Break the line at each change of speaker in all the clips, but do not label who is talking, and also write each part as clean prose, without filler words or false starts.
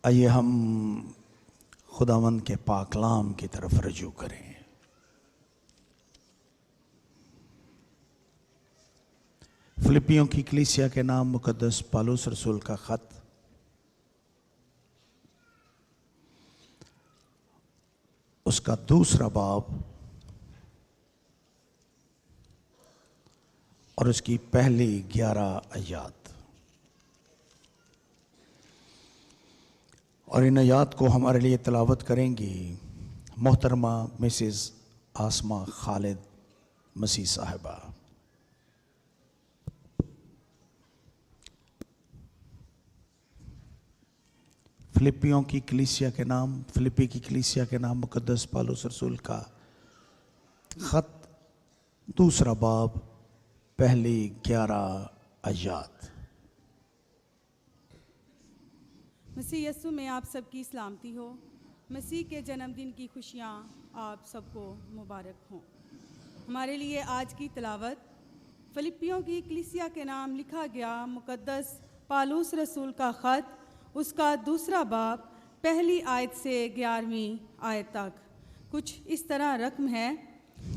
آئیے ہم خداوند کے پاک کلام کی طرف رجوع کریں۔ فلپیوں کی کلیسیا کے نام مقدس پالوس رسول کا خط اس کا 2 باب اور اس کی پہلی 11 آیات، اور ان آیات کو ہمارے لیے تلاوت کریں گی محترمہ مسز آسمہ خالد مسیح صاحبہ۔ فلپیوں کی کلیسیا کے نام فلپی کی کلیسیا کے نام مقدس پالوس رسول کا خط 2 باب پہلی 11 آیات۔
مسیح یسوع میں آپ سب کی سلامتی ہو۔ مسیح کے جنم دن کی خوشیاں آپ سب کو مبارک ہوں۔ ہمارے لیے آج کی تلاوت فلپیوں کی کلیسیا کے نام لکھا گیا مقدس پالوس رسول کا خط، اس کا 2 باب پہلی آیت سے 11ویں آیت تک کچھ اس طرح رقم ہے: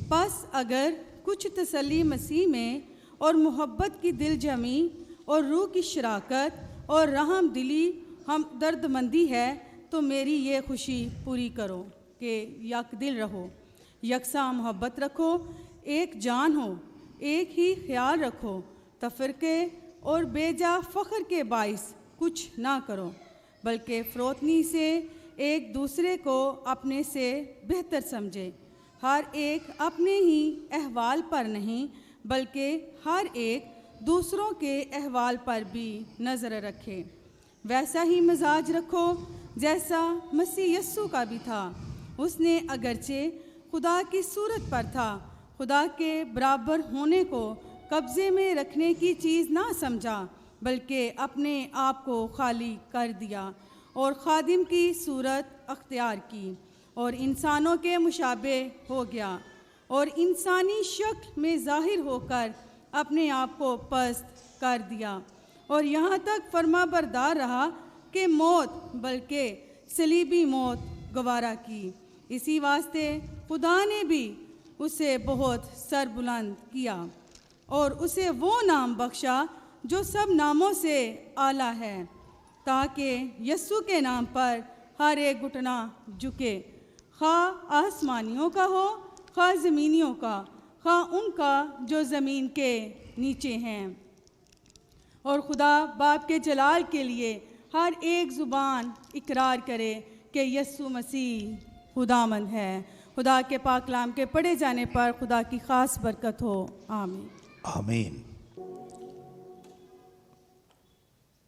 پس اگر کچھ تسلی مسیح میں اور محبت کی دل جمی اور روح کی شراکت اور رحم دلی ہم درد مندی ہے تو میری یہ خوشی پوری کرو کہ یک دل رہو، یکساں محبت رکھو، ایک جان ہو، ایک ہی خیال رکھو، تفرقے اور بے جا فخر کے باعث کچھ نہ کرو، بلکہ فروتنی سے ایک دوسرے کو اپنے سے بہتر سمجھے، ہر ایک اپنے ہی احوال پر نہیں بلکہ ہر ایک دوسروں کے احوال پر بھی نظر رکھے۔ ویسا ہی مزاج رکھو جیسا مسیح یسوع کا بھی تھا، اس نے اگرچہ خدا کی صورت پر تھا، خدا کے برابر ہونے کو قبضے میں رکھنے کی چیز نہ سمجھا، بلکہ اپنے آپ کو خالی کر دیا اور خادم کی صورت اختیار کی، اور انسانوں کے مشابہ ہو گیا، اور انسانی شکل میں ظاہر ہو کر اپنے آپ کو پست کر دیا، اور یہاں تک فرما بردار رہا کہ موت بلکہ صلیبی موت گوارا کی۔ اسی واسطے خدا نے بھی اسے بہت سربلند کیا اور اسے وہ نام بخشا جو سب ناموں سے اعلیٰ ہے، تاکہ یسوع کے نام پر ہر ایک گھٹنا جھکے، خواہ آسمانیوں کا ہو، خواہ زمینیوں کا، خواہ ان کا جو زمین کے نیچے ہیں، اور خدا باپ کے جلال کے لیے ہر ایک زبان اقرار کرے کہ یسوع مسیح خداوند ہے۔ خدا کے پاک کلام کے پڑھے جانے پر خدا کی خاص برکت ہو، آمین۔
آمین۔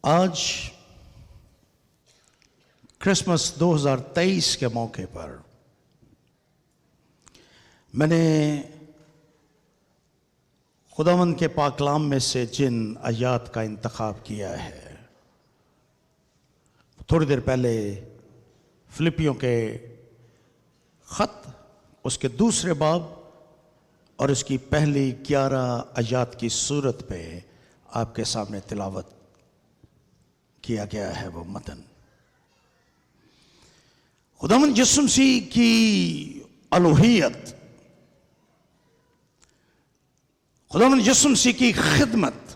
آج کرسمس 2023 کے موقع پر میں نے خداوند کے پاک کلام میں سے جن آیات کا انتخاب کیا ہے، تھوڑی دیر پہلے فلپیوں کے خط اس کے 2 باب اور اس کی پہلی 11 آیات کی صورت پہ آپ کے سامنے تلاوت کیا گیا ہے وہ متن۔ خداوند یسوع مسیح کی الوہیت، خداوند یسوع مسیح کی خدمت،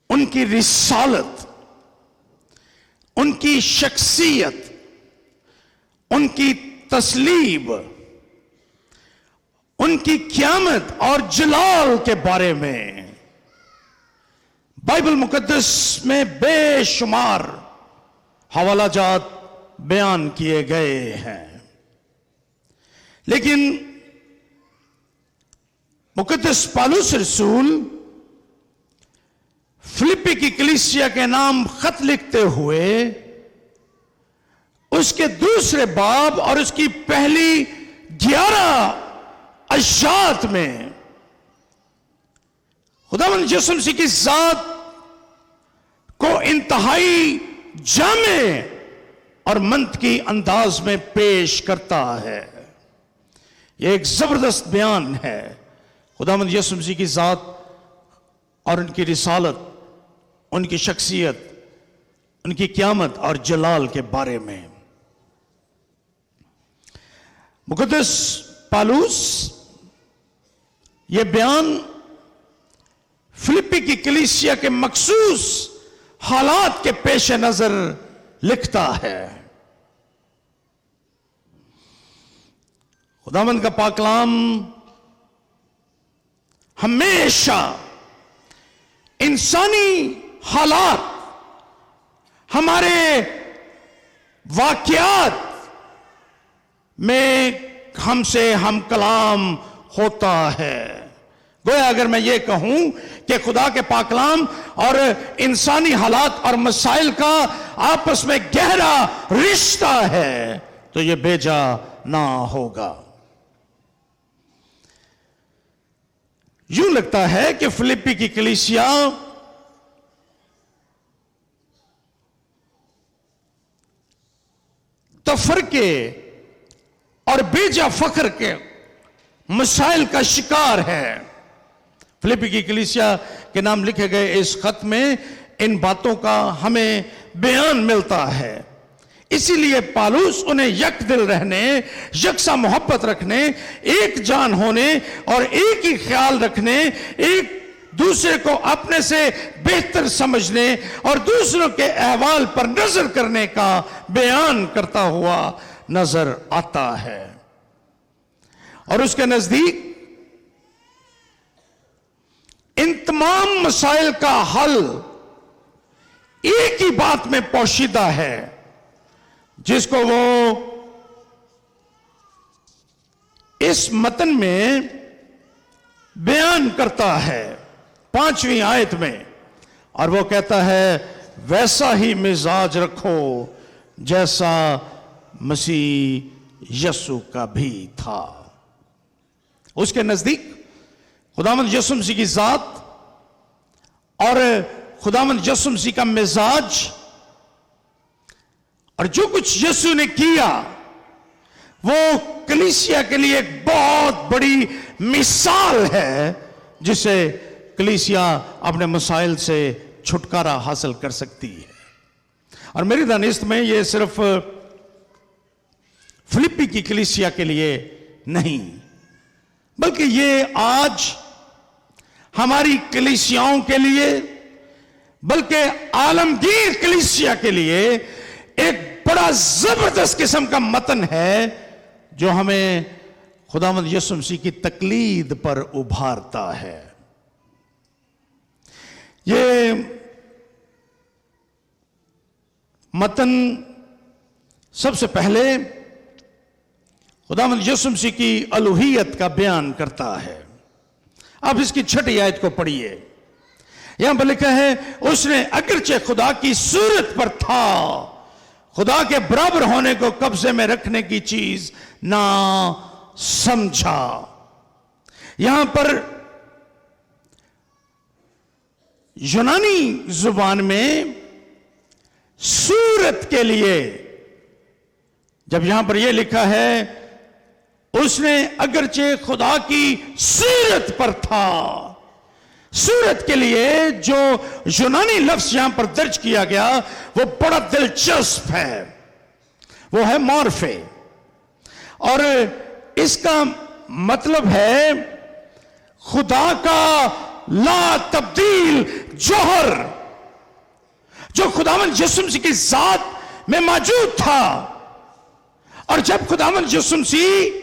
ان کی رسالت، ان کی شخصیت، ان کی تسلیب، ان کی قیامت اور جلال کے بارے میں بائبل مقدس میں بے شمار حوالہ جات بیان کیے گئے ہیں، لیکن مقدس پالوس رسول فلپی کی کلیسیا کے نام خط لکھتے ہوئے اس کے 2 باب اور اس کی پہلی 11 آیات میں خداوند یسوع مسیح کی ذات کو انتہائی جامع اور منطقی انداز میں پیش کرتا ہے۔ یہ ایک زبردست بیان ہے خداوند یسوع مسیح کی ذات اور ان کی رسالت، ان کی شخصیت، ان کی قیامت اور جلال کے بارے میں۔ مقدس پالوس یہ بیان فلپی کی کلیسیا کے مخصوص حالات کے پیش نظر لکھتا ہے۔ خداوند کا پاک کلام ہمیشہ انسانی حالات، ہمارے واقعات میں ہم سے ہم کلام ہوتا ہے۔ گویا اگر میں یہ کہوں کہ خدا کے پاک کلام اور انسانی حالات اور مسائل کا آپس میں گہرا رشتہ ہے تو یہ بھیجا نہ ہوگا۔ یوں لگتا ہے کہ فلپی کی کلیسیا تفرقے اور بیجا فخر کے مسائل کا شکار ہے۔ فلپی کی کلیسیا کے نام لکھے گئے اس خط میں ان باتوں کا ہمیں بیان ملتا ہے۔ اسی لیے پالوس انہیں یک دل رہنے، یکساں محبت رکھنے، ایک جان ہونے اور ایک ہی خیال رکھنے، ایک دوسرے کو اپنے سے بہتر سمجھنے اور دوسروں کے احوال پر نظر کرنے کا بیان کرتا ہوا نظر آتا ہے۔ اور اس کے نزدیک ان تمام مسائل کا حل ایک ہی بات میں پوشیدہ ہے، جس کو وہ اس متن میں بیان کرتا ہے 5ویں آیت میں، اور وہ کہتا ہے ویسا ہی مزاج رکھو جیسا مسیح یسوع کا بھی تھا۔ اس کے نزدیک خداوند یسوع مسیح کی ذات اور خداوند یسوع مسیح کا مزاج اور جو کچھ یسوع نے کیا وہ کلیسیا کے لیے ایک بہت بڑی مثال ہے جسے کلیسیا اپنے مسائل سے چھٹکارا حاصل کر سکتی ہے۔ اور میری دانست میں یہ صرف فلپی کی کلیسیا کے لیے نہیں، بلکہ یہ آج ہماری کلیسیاؤں کے لیے، بلکہ عالمگیر کلیسیا کے لیے ایک بڑا زبردست قسم کا متن ہے جو ہمیں خداوند یسوع مسیح کی تقلید پر ابھارتا ہے۔ یہ متن سب سے پہلے خداوند یسوع مسیح کی الوہیت کا بیان کرتا ہے۔ آپ اس کی 6 آیت کو پڑھیے۔ یہاں پر لکھا ہے اس نے اگرچہ خدا کی صورت پر تھا، خدا کے برابر ہونے کو قبضے میں رکھنے کی چیز نہ سمجھا۔ یہاں پر یونانی زبان میں صورت کے لیے جب یہاں پر یہ لکھا ہے اس نے اگرچہ خدا کی صورت پر تھا، صورت کے لیے جو یونانی لفظ یہاں پر درج کیا گیا وہ بڑا دلچسپ ہے، وہ ہے مورفے، اور اس کا مطلب ہے خدا کا لا تبدیل جوہر جو خداوند یسوع مسیح کی ذات میں موجود تھا، اور جب خداوند یسوع مسیح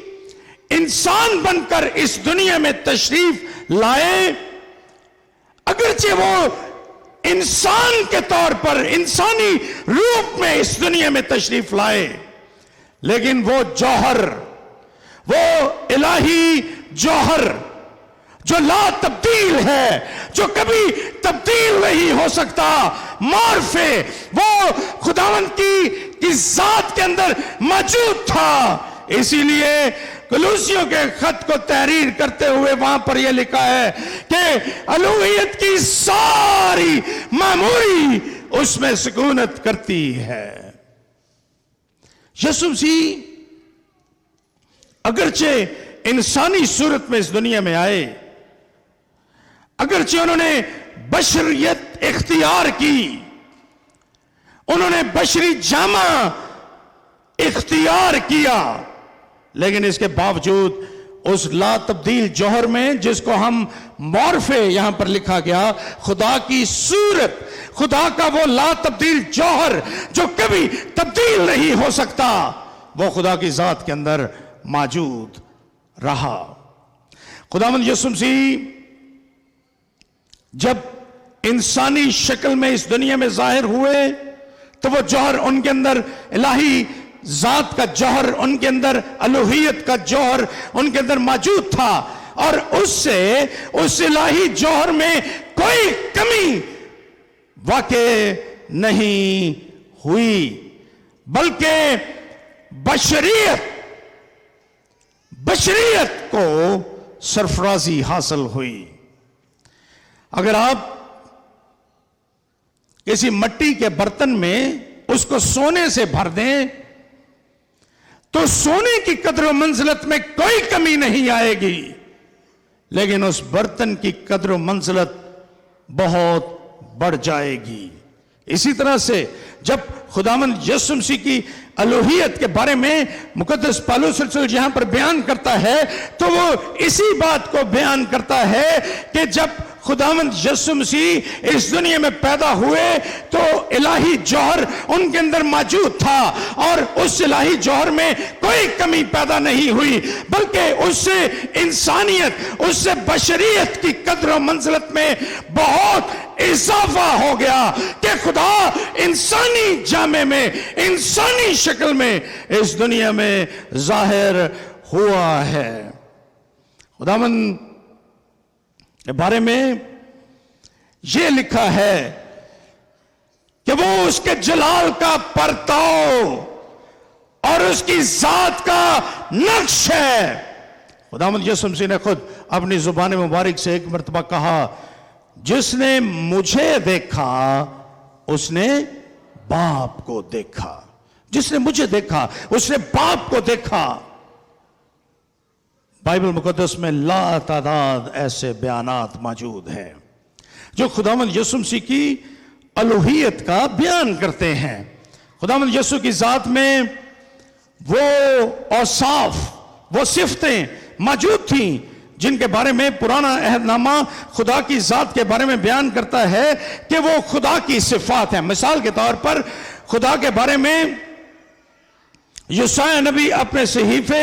انسان بن کر اس دنیا میں تشریف لائے، اگرچہ وہ انسان کے طور پر انسانی روپ میں اس دنیا میں تشریف لائے، لیکن وہ جوہر، وہ الہی جوہر جو لا تبدیل ہے، جو کبھی تبدیل نہیں ہو سکتا، مورفے، وہ خداوند کی ذات کے اندر موجود تھا۔ اسی لیے کلوسیوں کے خط کو تحریر کرتے ہوئے وہاں پر یہ لکھا ہے کہ الوہیت کی ساری معموری اس میں سکونت کرتی ہے۔ یسوع مسیح اگرچہ انسانی صورت میں اس دنیا میں آئے، اگرچہ انہوں نے بشریت اختیار کی، انہوں نے بشری جامہ اختیار کیا، لیکن اس کے باوجود اس لا تبدیل جوہر میں، جس کو ہم مورفے یہاں پر لکھا گیا، خدا کی صورت، خدا کا وہ لا تبدیل جوہر جو کبھی تبدیل نہیں ہو سکتا، وہ خدا کی ذات کے اندر موجود رہا۔ خداوند یسوع مسیح جب انسانی شکل میں اس دنیا میں ظاہر ہوئے تو وہ جوہر ان کے اندر، الہی ذات کا جوہر ان کے اندر، الوہیت کا جوہر ان کے اندر موجود تھا، اور اس سے اس الہی جوہر میں کوئی کمی واقع نہیں ہوئی، بلکہ بشریت کو سرفرازی حاصل ہوئی۔ اگر آپ کسی مٹی کے برتن میں اس کو سونے سے بھر دیں تو سونے کی قدر و منزلت میں کوئی کمی نہیں آئے گی، لیکن اس برتن کی قدر و منزلت بہت بڑھ جائے گی۔ اسی طرح سے جب خداوند یسوع مسیح کی الوہیت کے بارے میں مقدس پالوس رسول یہاں پر بیان کرتا ہے تو وہ اسی بات کو بیان کرتا ہے کہ جب خداوند یسوع مسیح اس دنیا میں پیدا ہوئے تو الہی جوہر ان کے اندر موجود تھا، اور اس الہی جوہر میں کوئی کمی پیدا نہیں ہوئی، بلکہ اس سے انسانیت، اس سے بشریت کی قدر و منزلت میں بہت اضافہ ہو گیا کہ خدا انسانی جامے میں، انسانی شکل میں اس دنیا میں ظاہر ہوا ہے۔ خداوند کے بارے میں یہ لکھا ہے کہ وہ اس کے جلال کا پرتاؤ اور اس کی ذات کا نقش ہے۔ خداوند یسوع مسیح نے خود اپنی زبان مبارک سے ایک مرتبہ کہا، جس نے مجھے دیکھا اس نے باپ کو دیکھا۔ جس نے مجھے دیکھا اس نے باپ کو دیکھا۔ بائبل مقدس میں لا تعداد ایسے بیانات موجود ہیں جو خداوند یسوع مسیح کی الوہیت کا بیان کرتے ہیں۔ خداوند یسوع کی ذات میں وہ اوصاف، وہ صفتیں موجود تھیں جن کے بارے میں پرانا عہد نامہ خدا کی ذات کے بارے میں بیان کرتا ہے کہ وہ خدا کی صفات ہیں۔ مثال کے طور پر خدا کے بارے میں یسوع نبی اپنے صحیفے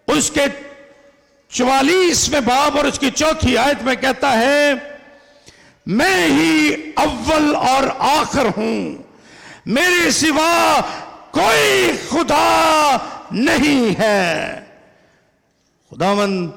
اس کے 44ویں باب اور اس کی 4 آیت میں کہتا ہے، میں ہی اول اور آخر ہوں، میرے سوا کوئی خدا نہیں ہے۔ خداوند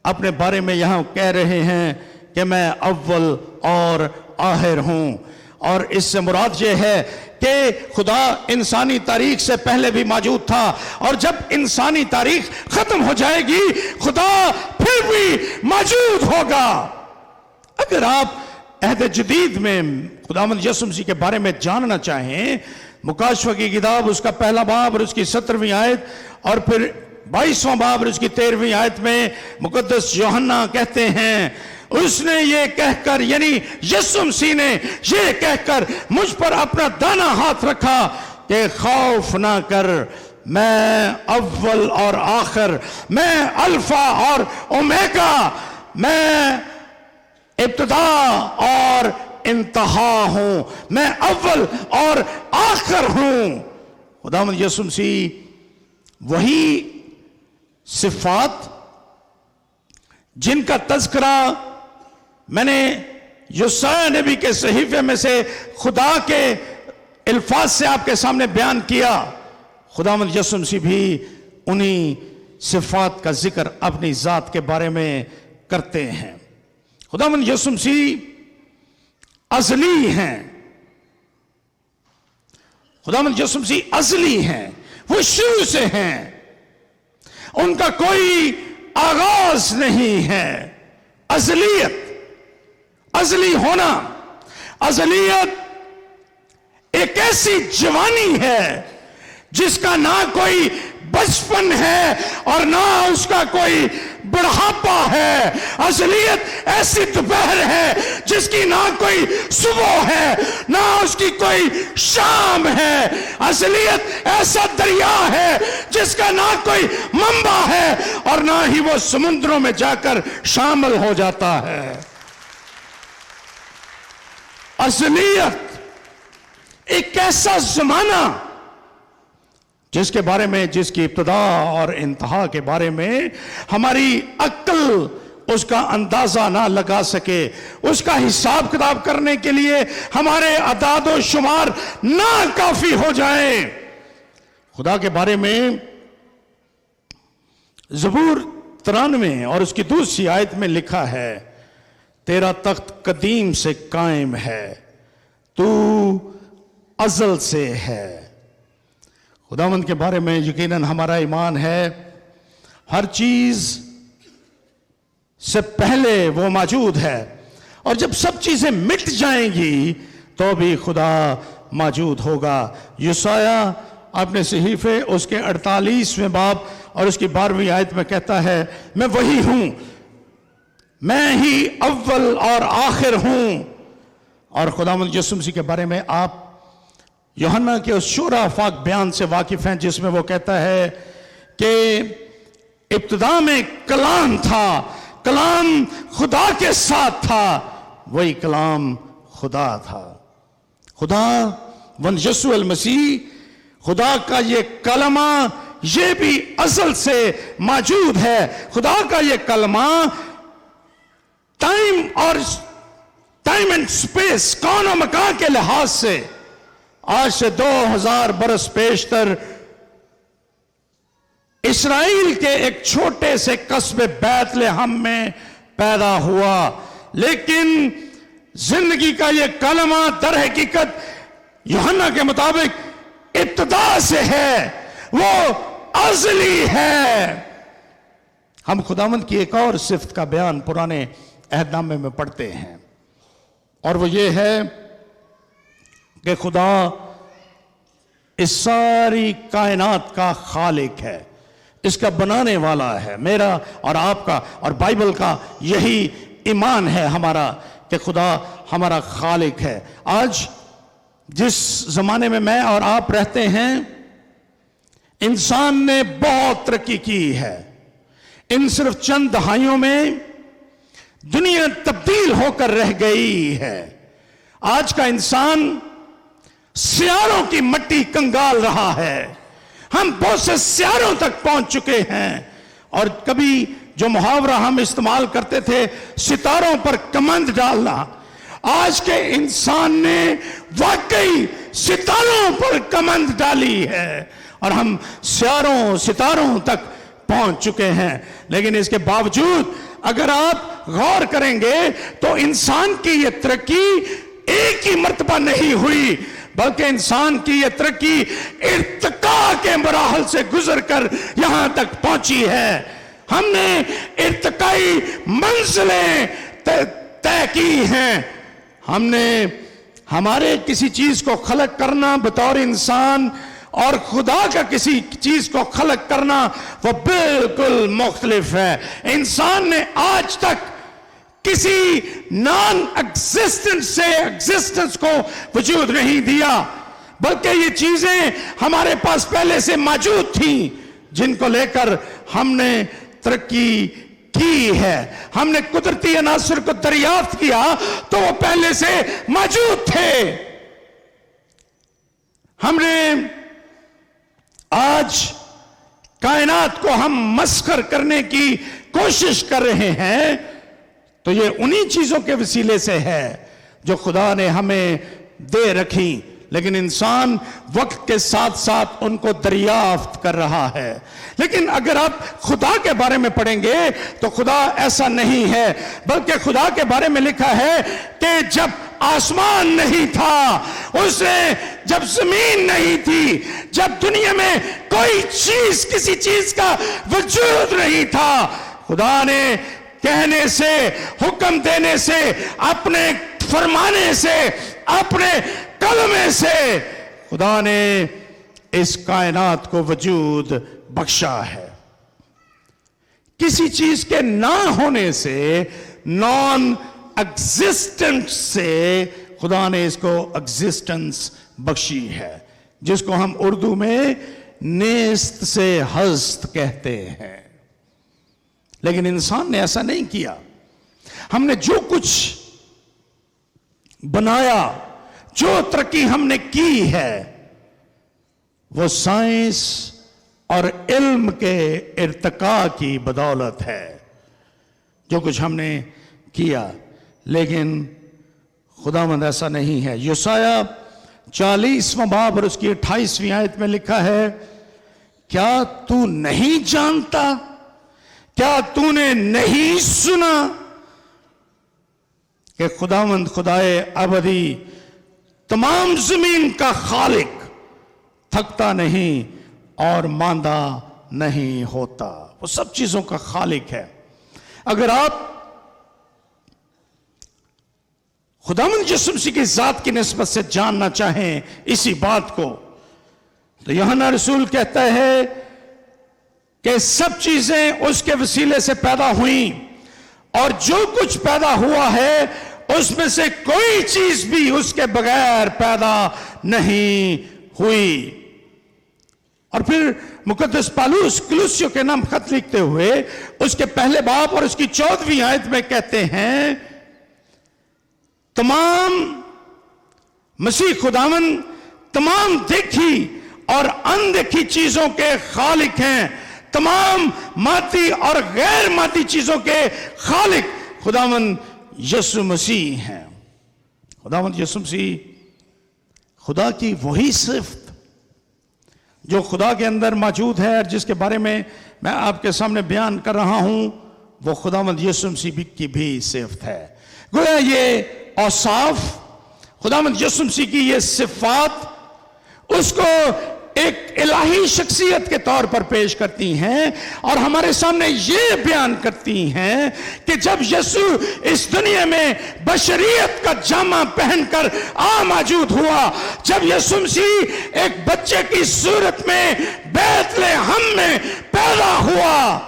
اپنے بارے میں یہاں کہہ رہے ہیں کہ میں اول اور آخر ہوں، اور اس سے مراد یہ ہے کہ خدا انسانی تاریخ سے پہلے بھی موجود تھا، اور جب انسانی تاریخ ختم ہو جائے گی خدا پھر بھی موجود ہوگا۔ اگر آپ عہد جدید میں خداوند یسوع مسیح کے بارے میں جاننا چاہیں، مکاشفہ کی کتاب اس کا 1 باب اور اس کی 17ویں آیت، اور پھر 22واں باب اور اس کی 13ویں آیت میں مقدس یوحنا کہتے ہیں، اس نے یہ کہہ کر، یعنی یسوع مسیح نے یہ کہہ کر مجھ پر اپنا دانا ہاتھ رکھا کہ خوف نہ کر، میں اول اور آخر، میں الفا اور اومیگا، میں ابتدا اور انتہا ہوں، میں اول اور آخر ہوں۔ خداوند یسوع مسیح وہی صفات جن کا تذکرہ میں نے یسوع نبی کے صحیفے میں سے خدا کے الفاظ سے آپ کے سامنے بیان کیا، خداوند یسوع مسیح بھی انہی صفات کا ذکر اپنی ذات کے بارے میں کرتے ہیں۔ خداوند یسوع مسیح ازلی ہیں، خداوند یسوع مسیح ازلی ہیں، وہ شروع سے ہیں، ان کا کوئی آغاز نہیں ہے۔ ازلیت، ازلی ہونا، ازلیت ایک ایسی جوانی ہے جس کا نہ کوئی بچپن ہے اور نہ اس کا کوئی بڑھاپا ہے، اصلیت ایسی دوپہر ہے جس کی نہ کوئی صبح ہے نہ اس کی کوئی شام ہے، اصلیت ایسا دریا ہے جس کا نہ کوئی منبع ہے اور نہ ہی وہ سمندروں میں جا کر شامل ہو جاتا ہے۔ اصلیت ایک ایسا زمانہ جس کے بارے میں، جس کی ابتدا اور انتہا کے بارے میں ہماری عقل اس کا اندازہ نہ لگا سکے، اس کا حساب کتاب کرنے کے لیے ہمارے اعداد و شمار نہ کافی ہو جائیں۔ خدا کے بارے میں زبور 93 اور اس کی دوسری آیت میں لکھا ہے، تیرا تخت قدیم سے قائم ہے، تو ازل سے ہے۔ خداوند کے بارے میں یقیناً ہمارا ایمان ہے ہر چیز سے پہلے وہ موجود ہے، اور جب سب چیزیں مٹ جائیں گی تو بھی خدا موجود ہوگا۔ یسایہ اپنے صحیفے اس کے 48ویں باب اور اس کی 12ویں آیت میں کہتا ہے، میں وہی ہوں، میں ہی اول اور آخر ہوں۔ اور خداوند یسوع مسیح کے بارے میں آپ یوحنا کے اس شورى افاق بیان سے واقف ہیں جس میں وہ کہتا ہے کہ ابتدا میں کلام تھا، کلام خدا کے ساتھ تھا، وہی کلام خدا تھا۔ خدا ون یسوع المسیح، خدا کا یہ کلمہ، یہ بھی ازل سے موجود ہے۔ خدا کا یہ کلمہ ٹائم اینڈ سپیس، کون و مکان کے لحاظ سے آج سے 2000 برس پیشتر اسرائیل کے ایک چھوٹے سے قصبے بیت لحم میں پیدا ہوا، لیکن زندگی کا یہ کلمہ در حقیقت یوحنا کے مطابق ابتدا سے ہے، وہ ازلی ہے۔ ہم خداوند کی ایک اور صفت کا بیان پرانے عہد نامے میں پڑھتے ہیں، اور وہ یہ ہے کہ خدا اس ساری کائنات کا خالق ہے، اس کا بنانے والا ہے۔ میرا اور آپ کا اور بائبل کا یہی ایمان ہے ہمارا کہ خدا ہمارا خالق ہے۔ آج جس زمانے میں اور آپ رہتے ہیں، انسان نے بہت ترقی کی ہے۔ ان صرف چند دہائیوں میں دنیا تبدیل ہو کر رہ گئی ہے۔ آج کا انسان سیاروں کی مٹی کنگال رہا ہے، ہم بہت سے سیاروں تک پہنچ چکے ہیں، اور کبھی جو محاورہ ہم استعمال کرتے تھے ستاروں پر کمند ڈالنا، آج کے انسان نے واقعی ستاروں پر کمند ڈالی ہے اور ہم ستاروں تک پہنچ چکے ہیں۔ لیکن اس کے باوجود اگر آپ غور کریں گے تو انسان کی یہ ترقی ایک ہی مرتبہ نہیں ہوئی، بلکہ انسان کی یہ ترقی ارتقاء کے مراحل سے گزر کر یہاں تک پہنچی ہے۔ ہم نے ارتقائی منزلیں طے کی ہیں۔ ہم نے ہمارے کسی چیز کو خلق کرنا بطور انسان اور خدا کا کسی چیز کو خلق کرنا وہ بالکل مختلف ہے۔ انسان نے آج تک کسی نان ایگزسٹنس سے ایگزسٹنس کو وجود نہیں دیا، بلکہ یہ چیزیں ہمارے پاس پہلے سے موجود تھیں جن کو لے کر ہم نے ترقی کی ہے۔ ہم نے قدرتی عناصر کو دریافت کیا تو وہ پہلے سے موجود تھے۔ ہم نے آج کائنات کو ہم مسخر کرنے کی کوشش کر رہے ہیں تو یہ انہی چیزوں کے وسیلے سے ہے جو خدا نے ہمیں دے رکھی، لیکن انسان وقت کے ساتھ ساتھ ان کو دریافت کر رہا ہے۔ لیکن اگر آپ خدا کے بارے میں پڑھیں گے تو خدا ایسا نہیں ہے، بلکہ خدا کے بارے میں لکھا ہے کہ جب آسمان نہیں تھا، اس نے جب زمین نہیں تھی، جب دنیا میں کوئی چیز کسی چیز کا وجود نہیں تھا، خدا نے کہنے سے، حکم دینے سے، اپنے فرمانے سے، اپنے کلمے سے خدا نے اس کائنات کو وجود بخشا ہے۔ کسی چیز کے نہ ہونے سے، نان ایگزسٹنٹ سے خدا نے اس کو ایگزسٹنس بخشی ہے، جس کو ہم اردو میں نیست سے ہست کہتے ہیں۔ لیکن انسان نے ایسا نہیں کیا۔ ہم نے جو کچھ بنایا، جو ترقی ہم نے کی ہے، وہ سائنس اور علم کے ارتقاء کی بدولت ہے، جو کچھ ہم نے کیا۔ لیکن خداوند ایسا نہیں ہے۔ یسایہ 40واں باب اور اس کی 28ویں آیت میں لکھا ہے، کیا تو نہیں جانتا؟ کیا تو نے نہیں سنا کہ خداوند خدائے ابدی، تمام زمین کا خالق، تھکتا نہیں اور ماندہ نہیں ہوتا؟ وہ سب چیزوں کا خالق ہے۔ اگر آپ خداوند یسوع مسیح کی ذات کی نسبت سے جاننا چاہیں اسی بات کو، تو یوحنا رسول کہتا ہے کہ سب چیزیں اس کے وسیلے سے پیدا ہوئیں، اور جو کچھ پیدا ہوا ہے اس میں سے کوئی چیز بھی اس کے بغیر پیدا نہیں ہوئی۔ اور پھر مقدس پالوس کلوسیوں کے نام خط لکھتے ہوئے اس کے پہلے باب اور اس کی 14ویں آیت میں کہتے ہیں، تمام مسیح خداوند تمام دیکھی اور اندیکھی چیزوں کے خالق ہیں، تمام مادی اور غیر مادی چیزوں کے خالق خداوند یسوع مسیح ہیں۔ خداوند یسوع مسیح خدا کی وہی صفت جو خدا کے اندر موجود ہے اور جس کے بارے میں میں آپ کے سامنے بیان کر رہا ہوں، وہ خداوند یسوع مسیح کی بھی صفت ہے۔ گویا یہ اوصاف، خداوند یسوع مسیح کی یہ صفات اس کو ایک الہی شخصیت کے طور پر پیش کرتی ہیں، اور ہمارے سامنے یہ بیان کرتی ہیں کہ جب یسوع اس دنیا میں بشریت کا جامہ پہن کر موجود ہوا، جب یسوع مسیح ایک بچے کی صورت میں بیت لحم میں پیدا ہوا،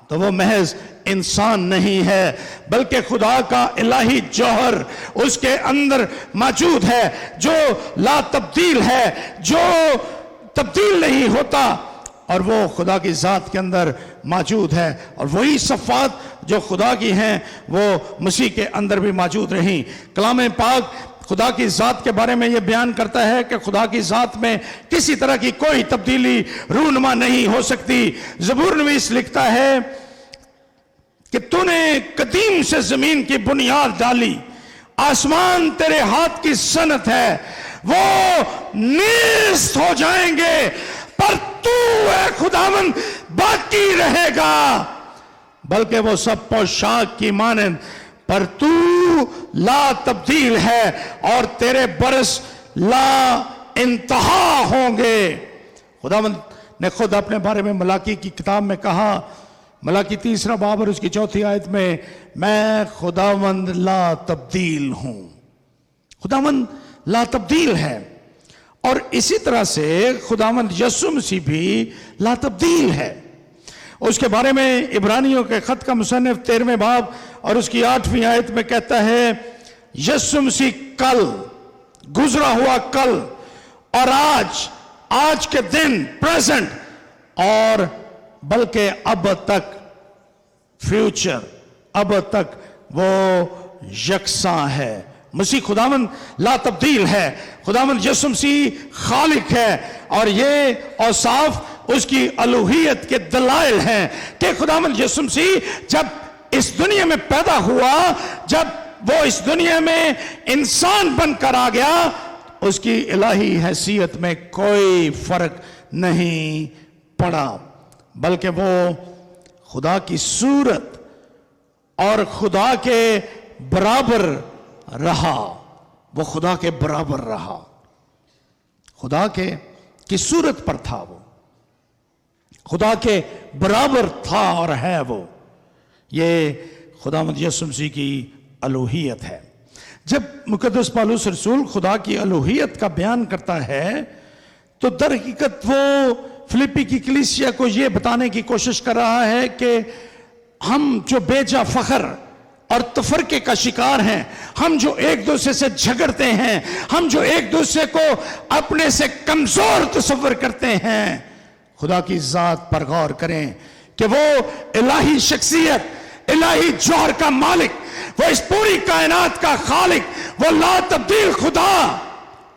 تو وہ محض انسان نہیں ہے بلکہ خدا کا الہی جوہر اس کے اندر موجود ہے، جو لا تبدیل ہے، جو تبدیل نہیں ہوتا، اور وہ خدا کی ذات کے اندر موجود ہے، اور وہی صفات جو خدا کی ہیں وہ مسیح کے اندر بھی موجود رہیں۔ کلام پاک خدا کی ذات کے بارے میں یہ بیان کرتا ہے کہ خدا کی ذات میں کسی طرح کی کوئی تبدیلی رونما نہیں ہو سکتی۔ زبور نویس لکھتا ہے کہ تو نے قدیم سے زمین کی بنیاد ڈالی، آسمان تیرے ہاتھ کی صنعت ہے، وہ نیست ہو جائیں گے پر تو اے خداوند باقی رہے گا، بلکہ وہ سب پوشاک کی مانند، پر تو لا تبدیل ہے اور تیرے برس لا انتہا ہوں گے۔ خداوند نے خود اپنے بارے میں ملاکی کی کتاب میں کہا، ملاکی 3 باب اور اس کی 4 آیت میں خداوند لا تبدیل ہوں۔ خداوند لا تبدیل ہے، اور اسی طرح سے خداوند یسوع مسیح بھی لا تبدیل ہے۔ اس کے بارے میں عبرانیوں کے خط کا مصنف 13 باب اور اس کی 8ویں آیت میں کہتا ہے، یسوع مسیح کل، گزرا ہوا کل اور آج کے دن، پریزنٹ، اور بلکہ اب تک، فیوچر، اب تک وہ یکساں ہے۔ مسیح خداوند لا تبدیل ہے، خداوند یسوع مسیح خالق ہے، اور یہ اوصاف اس کی الوہیت کے دلائل ہیں کہ خداوند یسوع مسیح جب اس دنیا میں پیدا ہوا، جب وہ اس دنیا میں انسان بن کر آ گیا، اس کی الہی حیثیت میں کوئی فرق نہیں پڑا، بلکہ وہ خدا کی صورت اور خدا کے برابر رہا۔ وہ خدا کے برابر رہا، خدا کی صورت پر تھا، وہ خدا کے برابر تھا اور ہے۔ وہ یہ خداوند یسوع مسیح کی الوہیت ہے۔ جب مقدس پالوس رسول خدا کی الوہیت کا بیان کرتا ہے تو در حقیقت وہ فلپی کی کلیسیا کو یہ بتانے کی کوشش کر رہا ہے کہ ہم جو بیجا فخر اور تفرقے کا شکار ہیں، ہم جو ایک دوسرے سے جھگڑتے ہیں، ہم جو ایک دوسرے کو اپنے سے کمزور تصور کرتے ہیں، خدا کی ذات پر غور کریں کہ وہ الہی شخصیت، الہی جوہر کا مالک، وہ اس پوری کائنات کا خالق، وہ لا تبدیل خدا،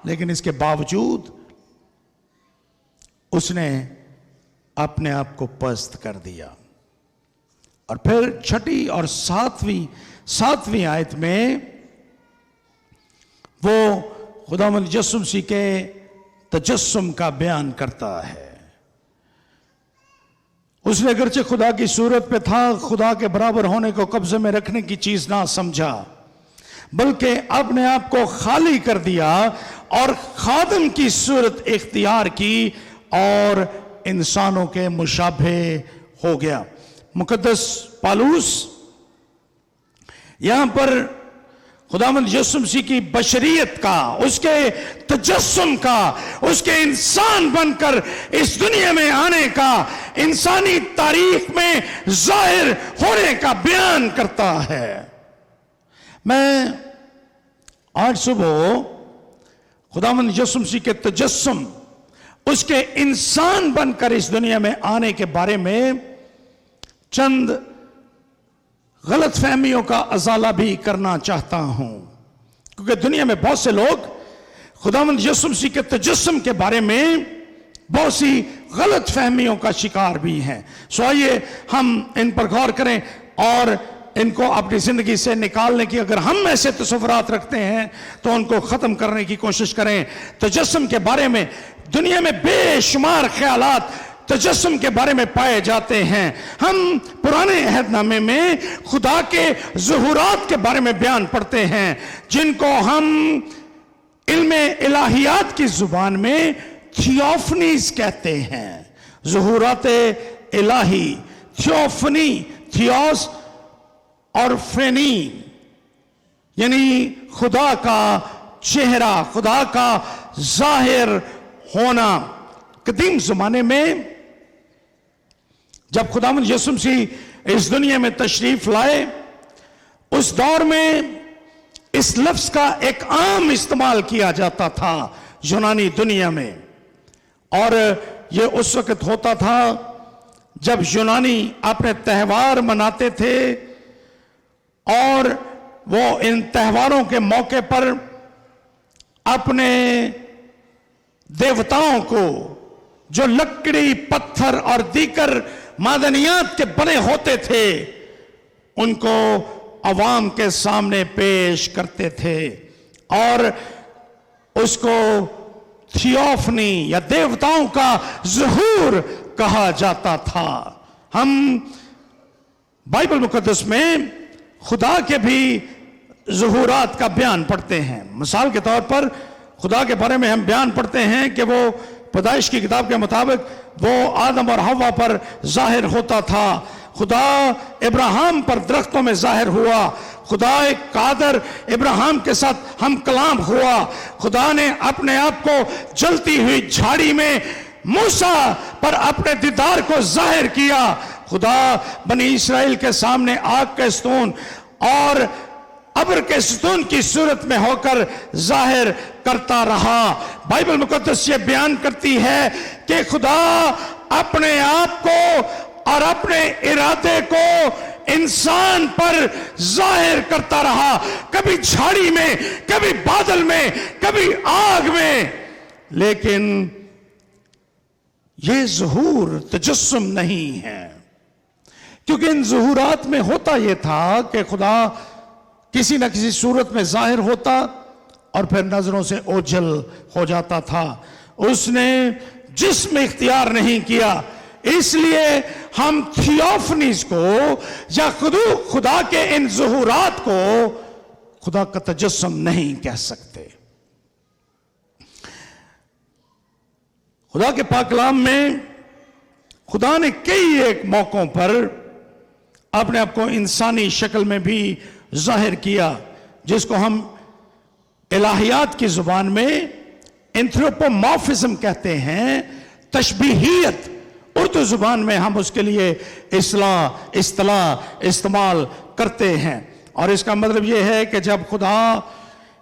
لیکن اس کے باوجود اس نے اپنے آپ کو پست کر دیا. اور پھر چھٹی اور ساتویں آیت میں وہ خداوند یسوع مسیح کے تجسم کا بیان کرتا ہے. اس نے اگرچہ خدا کی صورت پہ تھا، خدا کے برابر ہونے کو قبضے میں رکھنے کی چیز نہ سمجھا، بلکہ اپنے آپ کو خالی کر دیا اور خادم کی صورت اختیار کی اور انسانوں کے مشابہ ہو گیا. مقدس پالوس یہاں پر خداوند یسوع مسیح کی بشریت کا، اس کے تجسم کا، اس کے انسان بن کر اس دنیا میں آنے کا، انسانی تاریخ میں ظاہر ہونے کا بیان کرتا ہے. میں آج صبح خداوند یسوع مسیح کے تجسم، اس کے انسان بن کر اس دنیا میں آنے کے بارے میں چند غلط فہمیوں کا ازالہ بھی کرنا چاہتا ہوں، کیونکہ دنیا میں بہت سے لوگ خداوند یسوع مسیح کے تجسم کے بارے میں بہت سی غلط فہمیوں کا شکار بھی ہیں. سو آئیے ہم ان پر غور کریں اور ان کو اپنی زندگی سے نکالنے کی، اگر ہم ایسے تصورات رکھتے ہیں تو ان کو ختم کرنے کی کوشش کریں. تجسم کے بارے میں دنیا میں بے شمار خیالات تجسم کے بارے میں پائے جاتے ہیں. ہم پرانے عہد نامے میں خدا کے ظہورات کے بارے میں بیان پڑھتے ہیں، جن کو ہم علم الہیات کی زبان میں تھیوفنیز کہتے ہیں. ظہورات الہی، تھیوفنی، تھیوس اور فینی، یعنی خدا کا چہرہ، خدا کا ظاہر ہونا. قدیم زمانے میں جب خداوند یسوع مسیح اس دنیا میں تشریف لائے، اس دور میں اس لفظ کا ایک عام استعمال کیا جاتا تھا یونانی دنیا میں، اور یہ اس وقت ہوتا تھا جب یونانی اپنے تہوار مناتے تھے اور وہ ان تہواروں کے موقع پر اپنے دیوتاؤں کو، جو لکڑی، پتھر اور دیگر معدنیات کے بنے ہوتے تھے، ان کو عوام کے سامنے پیش کرتے تھے اور اس کو تھیوفنی یا دیوتاؤں کا ظہور کہا جاتا تھا. ہم بائبل مقدس میں خدا کے بھی ظہورات کا بیان پڑھتے ہیں. مثال کے طور پر خدا کے بارے میں ہم بیان پڑھتے ہیں کہ وہ پیدائش کی کتاب کے مطابق وہ آدم اور حوا پر ظاہر ہوتا تھا. خدا ابراہیم پر درختوں میں ظاہر ہوا. خدا ایک قادر ابراہیم کے ساتھ ہم کلام ہوا. خدا نے اپنے آپ کو جلتی ہوئی جھاڑی میں موسیٰ پر اپنے دیدار کو ظاہر کیا. خدا بنی اسرائیل کے سامنے آگ کے ستون اور ابر کے ستون کی صورت میں ہو کر ظاہر کرتا رہا. بائبل مقدس یہ بیان کرتی ہے کہ خدا اپنے آپ کو اور اپنے ارادے کو انسان پر ظاہر کرتا رہا، کبھی جھاڑی میں، کبھی بادل میں، کبھی آگ میں. لیکن یہ ظہور تجسم نہیں ہے، کیونکہ ان ظہورات میں ہوتا یہ تھا کہ خدا کسی نہ کسی صورت میں ظاہر ہوتا اور پھر نظروں سے اوجھل ہو جاتا تھا. اس نے جسم اختیار نہیں کیا، اس لیے ہم تھیوفنیز کو یا خدا کے ان ظہورات کو خدا کا تجسم نہیں کہہ سکتے. خدا کے پاک کلام میں خدا نے کئی ایک موقعوں پر اپنے آپ کو انسانی شکل میں بھی ظاہر کیا، جس کو ہم الہیات کی زبان میں اینتھروپومارفزم کہتے ہیں، تشبیہیت. اردو زبان میں ہم اس کے لیے اصطلاح استعمال کرتے ہیں، اور اس کا مطلب یہ ہے کہ جب خدا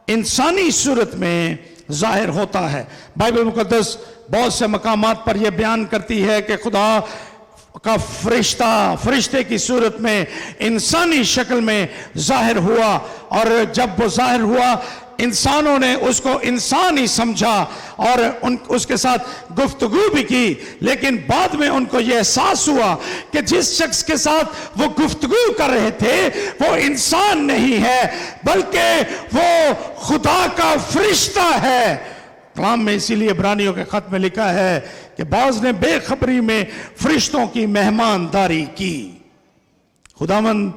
انسانی صورت میں ظاہر ہوتا ہے. بائبل مقدس بہت سے مقامات پر یہ بیان کرتی ہے کہ خدا کا فرشتے کی صورت میں انسانی شکل میں ظاہر ہوا، اور جب وہ ظاہر ہوا انسانوں نے اس کو انسان ہی سمجھا اور اس کے ساتھ گفتگو بھی کی، لیکن بعد میں ان کو یہ احساس ہوا کہ جس شخص کے ساتھ وہ گفتگو کر رہے تھے وہ انسان نہیں ہے بلکہ وہ خدا کا فرشتہ ہے. کلام میں اسی لیے عبرانیوں کے خط میں لکھا ہے کہ بعض نے بے خبری میں فرشتوں کی مہمانداری کی. خداوند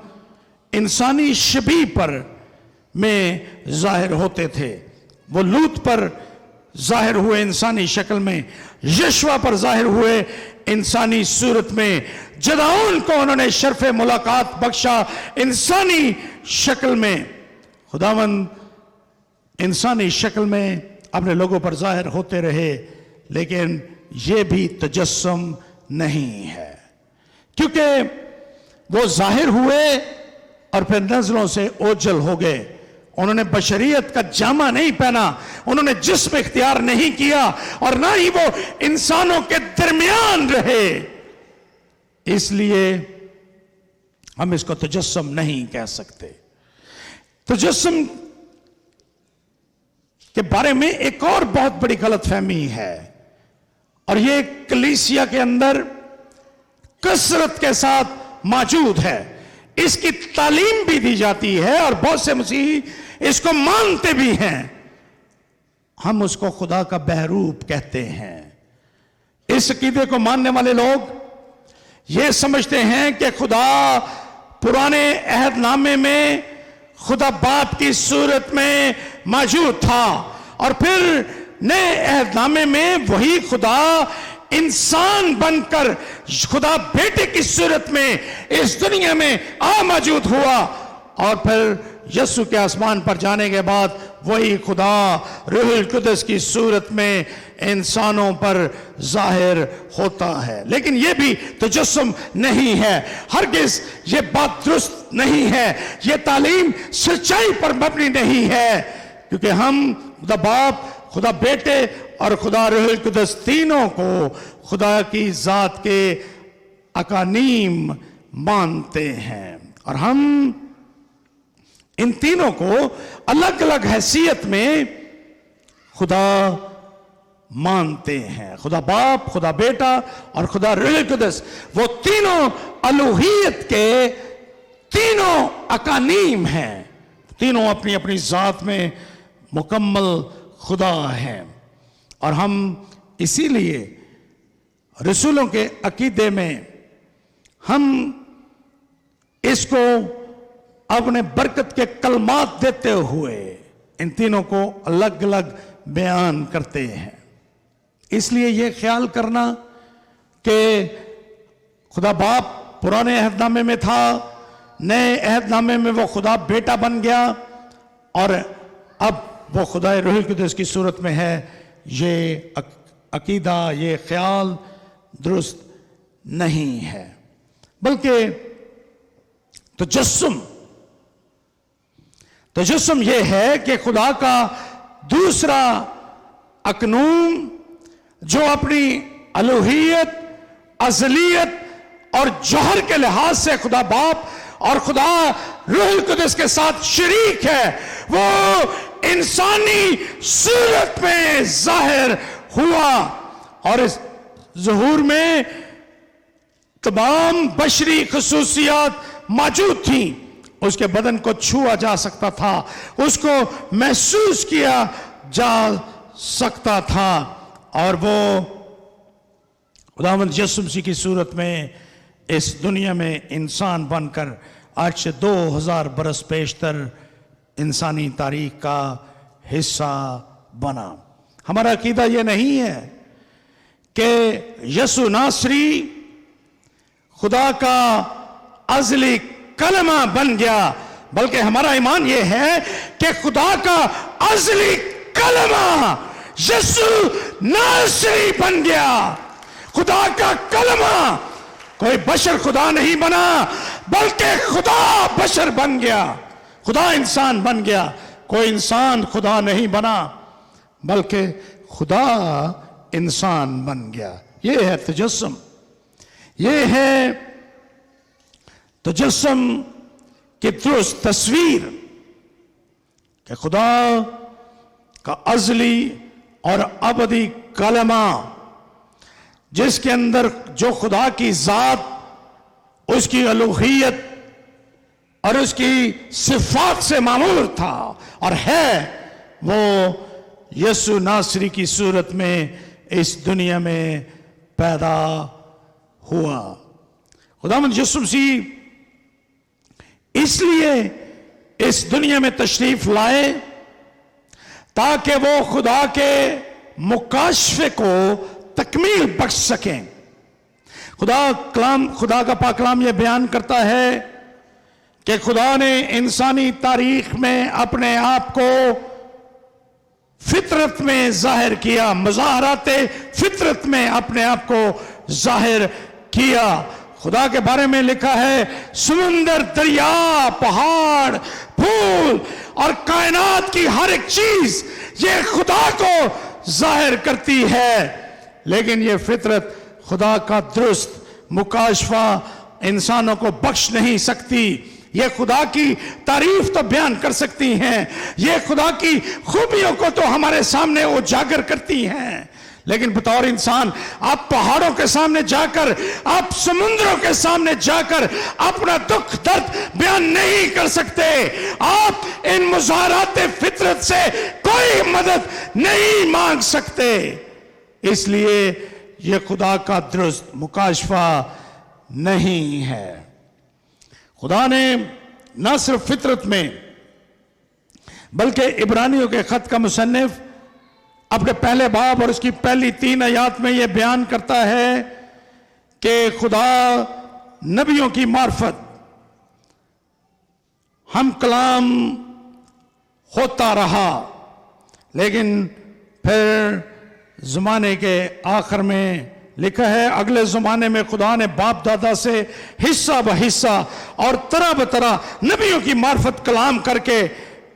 انسانی شبیہ پر میں ظاہر ہوتے تھے. وہ لوط پر ظاہر ہوئے انسانی شکل میں، یشوع پر ظاہر ہوئے انسانی صورت میں، جدعون کو انہوں نے شرف ملاقات بخشا انسانی شکل میں. خداوند انسانی شکل میں اپنے لوگوں پر ظاہر ہوتے رہے، لیکن یہ بھی تجسم نہیں ہے، کیونکہ وہ ظاہر ہوئے اور پھر نظروں سے اوجھل ہو گئے. انہوں نے بشریت کا جامہ نہیں پہنا، انہوں نے جسم اختیار نہیں کیا، اور نہ ہی وہ انسانوں کے درمیان رہے. اس لیے ہم اس کو تجسم نہیں کہہ سکتے. تجسم کے بارے میں ایک اور بہت بڑی غلط فہمی ہے، اور یہ کلیسیا کے اندر کثرت کے ساتھ موجود ہے. اس کی تعلیم بھی دی جاتی ہے اور بہت سے مسیحی اس کو مانتے بھی ہیں. ہم اس کو خدا کا بہروپ کہتے ہیں. اس عقیدے کو ماننے والے لوگ یہ سمجھتے ہیں کہ خدا پرانے عہد نامے میں خدا باپ کی صورت میں موجود تھا، اور پھر نئے عہد نامے میں وہی خدا انسان بن کر خدا بیٹے کی صورت میں اس دنیا میں موجود ہوا، اور پھر یسوع کے آسمان پر جانے کے بعد وہی خدا روح القدس کی صورت میں انسانوں پر ظاہر ہوتا ہے. لیکن یہ بھی تجسم نہیں ہے، ہرگز یہ بات درست نہیں ہے، یہ تعلیم سچائی پر مبنی نہیں ہے، کیونکہ ہم خدا باپ، خدا بیٹے اور خدا روح القدس تینوں کو خدا کی ذات کے اقانیم مانتے ہیں، اور ہم ان تینوں کو الگ الگ حیثیت میں خدا مانتے ہیں. خدا باپ، خدا بیٹا اور خدا روح القدس، وہ تینوں الوہیت کے تینوں اقانیم ہیں، تینوں اپنی اپنی ذات میں مکمل خدا ہیں. اور ہم اسی لیے رسولوں کے عقیدے میں ہم اس کو اپنے برکت کے کلمات دیتے ہوئے ان تینوں کو الگ الگ بیان کرتے ہیں. اس لیے یہ خیال کرنا کہ خدا باپ پرانے عہد نامے میں تھا، نئے عہد نامے میں وہ خدا بیٹا بن گیا، اور اب وہ خدا روح القدس کی صورت میں ہے، یہ عقیدہ، یہ خیال درست نہیں ہے. بلکہ تجسم یہ ہے کہ خدا کا دوسرا اقنوم جو اپنی الوہیت، ازلیت اور جوہر کے لحاظ سے خدا باپ اور خدا روح القدس کے ساتھ شریک ہے، وہ انسانی صورت میں ظاہر ہوا، اور اس ظہور میں تمام بشری خصوصیات موجود تھیں. اس کے بدن کو چھوا جا سکتا تھا، اس کو محسوس کیا جا سکتا تھا، اور وہ خداوند یسوع مسیح کی صورت میں اس دنیا میں انسان بن کر آج سے 2000 برس پیشتر انسانی تاریخ کا حصہ بنا. ہمارا عقیدہ یہ نہیں ہے کہ یسوع ناصری خدا کا ازلی کلمہ بن گیا، بلکہ ہمارا ایمان یہ ہے کہ خدا کا ازلی کلمہ یسوع ناصری بن گیا. خدا کا کلمہ. کوئی بشر خدا نہیں بنا بلکہ خدا بشر بن گیا. خدا انسان بن گیا. کوئی انسان خدا نہیں بنا بلکہ خدا انسان بن گیا. یہ ہے تجسم. یہ ہے تجسم کی درست تصویر کہ خدا کا ازلی اور ابدی کلمہ، جس کے اندر جو خدا کی ذات، اس کی الوہیت اور اس کی صفات سے معمور تھا اور ہے، وہ یسوع ناصری کی صورت میں اس دنیا میں پیدا ہوا. خداوند یسوع مسیح اس لیے اس دنیا میں تشریف لائے تاکہ وہ خدا کے مکاشفے کو تکمیل بخش سکیں. خدا کا پاک کلام یہ بیان کرتا ہے کہ خدا نے انسانی تاریخ میں اپنے آپ کو فطرت میں ظاہر کیا، مظاہرات فطرت میں اپنے آپ کو ظاہر کیا. خدا کے بارے میں لکھا ہے سمندر، دریا، پہاڑ، پھول اور کائنات کی ہر ایک چیز یہ خدا کو ظاہر کرتی ہے. لیکن یہ فطرت خدا کا درست مکاشفہ انسانوں کو بخش نہیں سکتی. یہ خدا کی تعریف تو بیان کر سکتی ہیں، یہ خدا کی خوبیوں کو تو ہمارے سامنے اجاگر کرتی ہیں، لیکن بطور انسان آپ پہاڑوں کے سامنے جا کر، آپ سمندروں کے سامنے جا کر اپنا دکھ درد بیان نہیں کر سکتے. آپ ان مظاہرات فطرت سے کوئی مدد نہیں مانگ سکتے. اس لیے یہ خدا کا درست مکاشفہ نہیں ہے. خدا نے نہ صرف فطرت میں بلکہ عبرانیوں کے خط کا مصنف اپنے پہلے باب اور اس کی پہلی 3 آیات میں یہ بیان کرتا ہے کہ خدا نبیوں کی معرفت ہم کلام ہوتا رہا، لیکن پھر زمانے کے آخر میں لکھا ہے اگلے زمانے میں خدا نے باپ دادا سے حصہ بحصہ اور طرح بطرح نبیوں کی معرفت کلام کر کے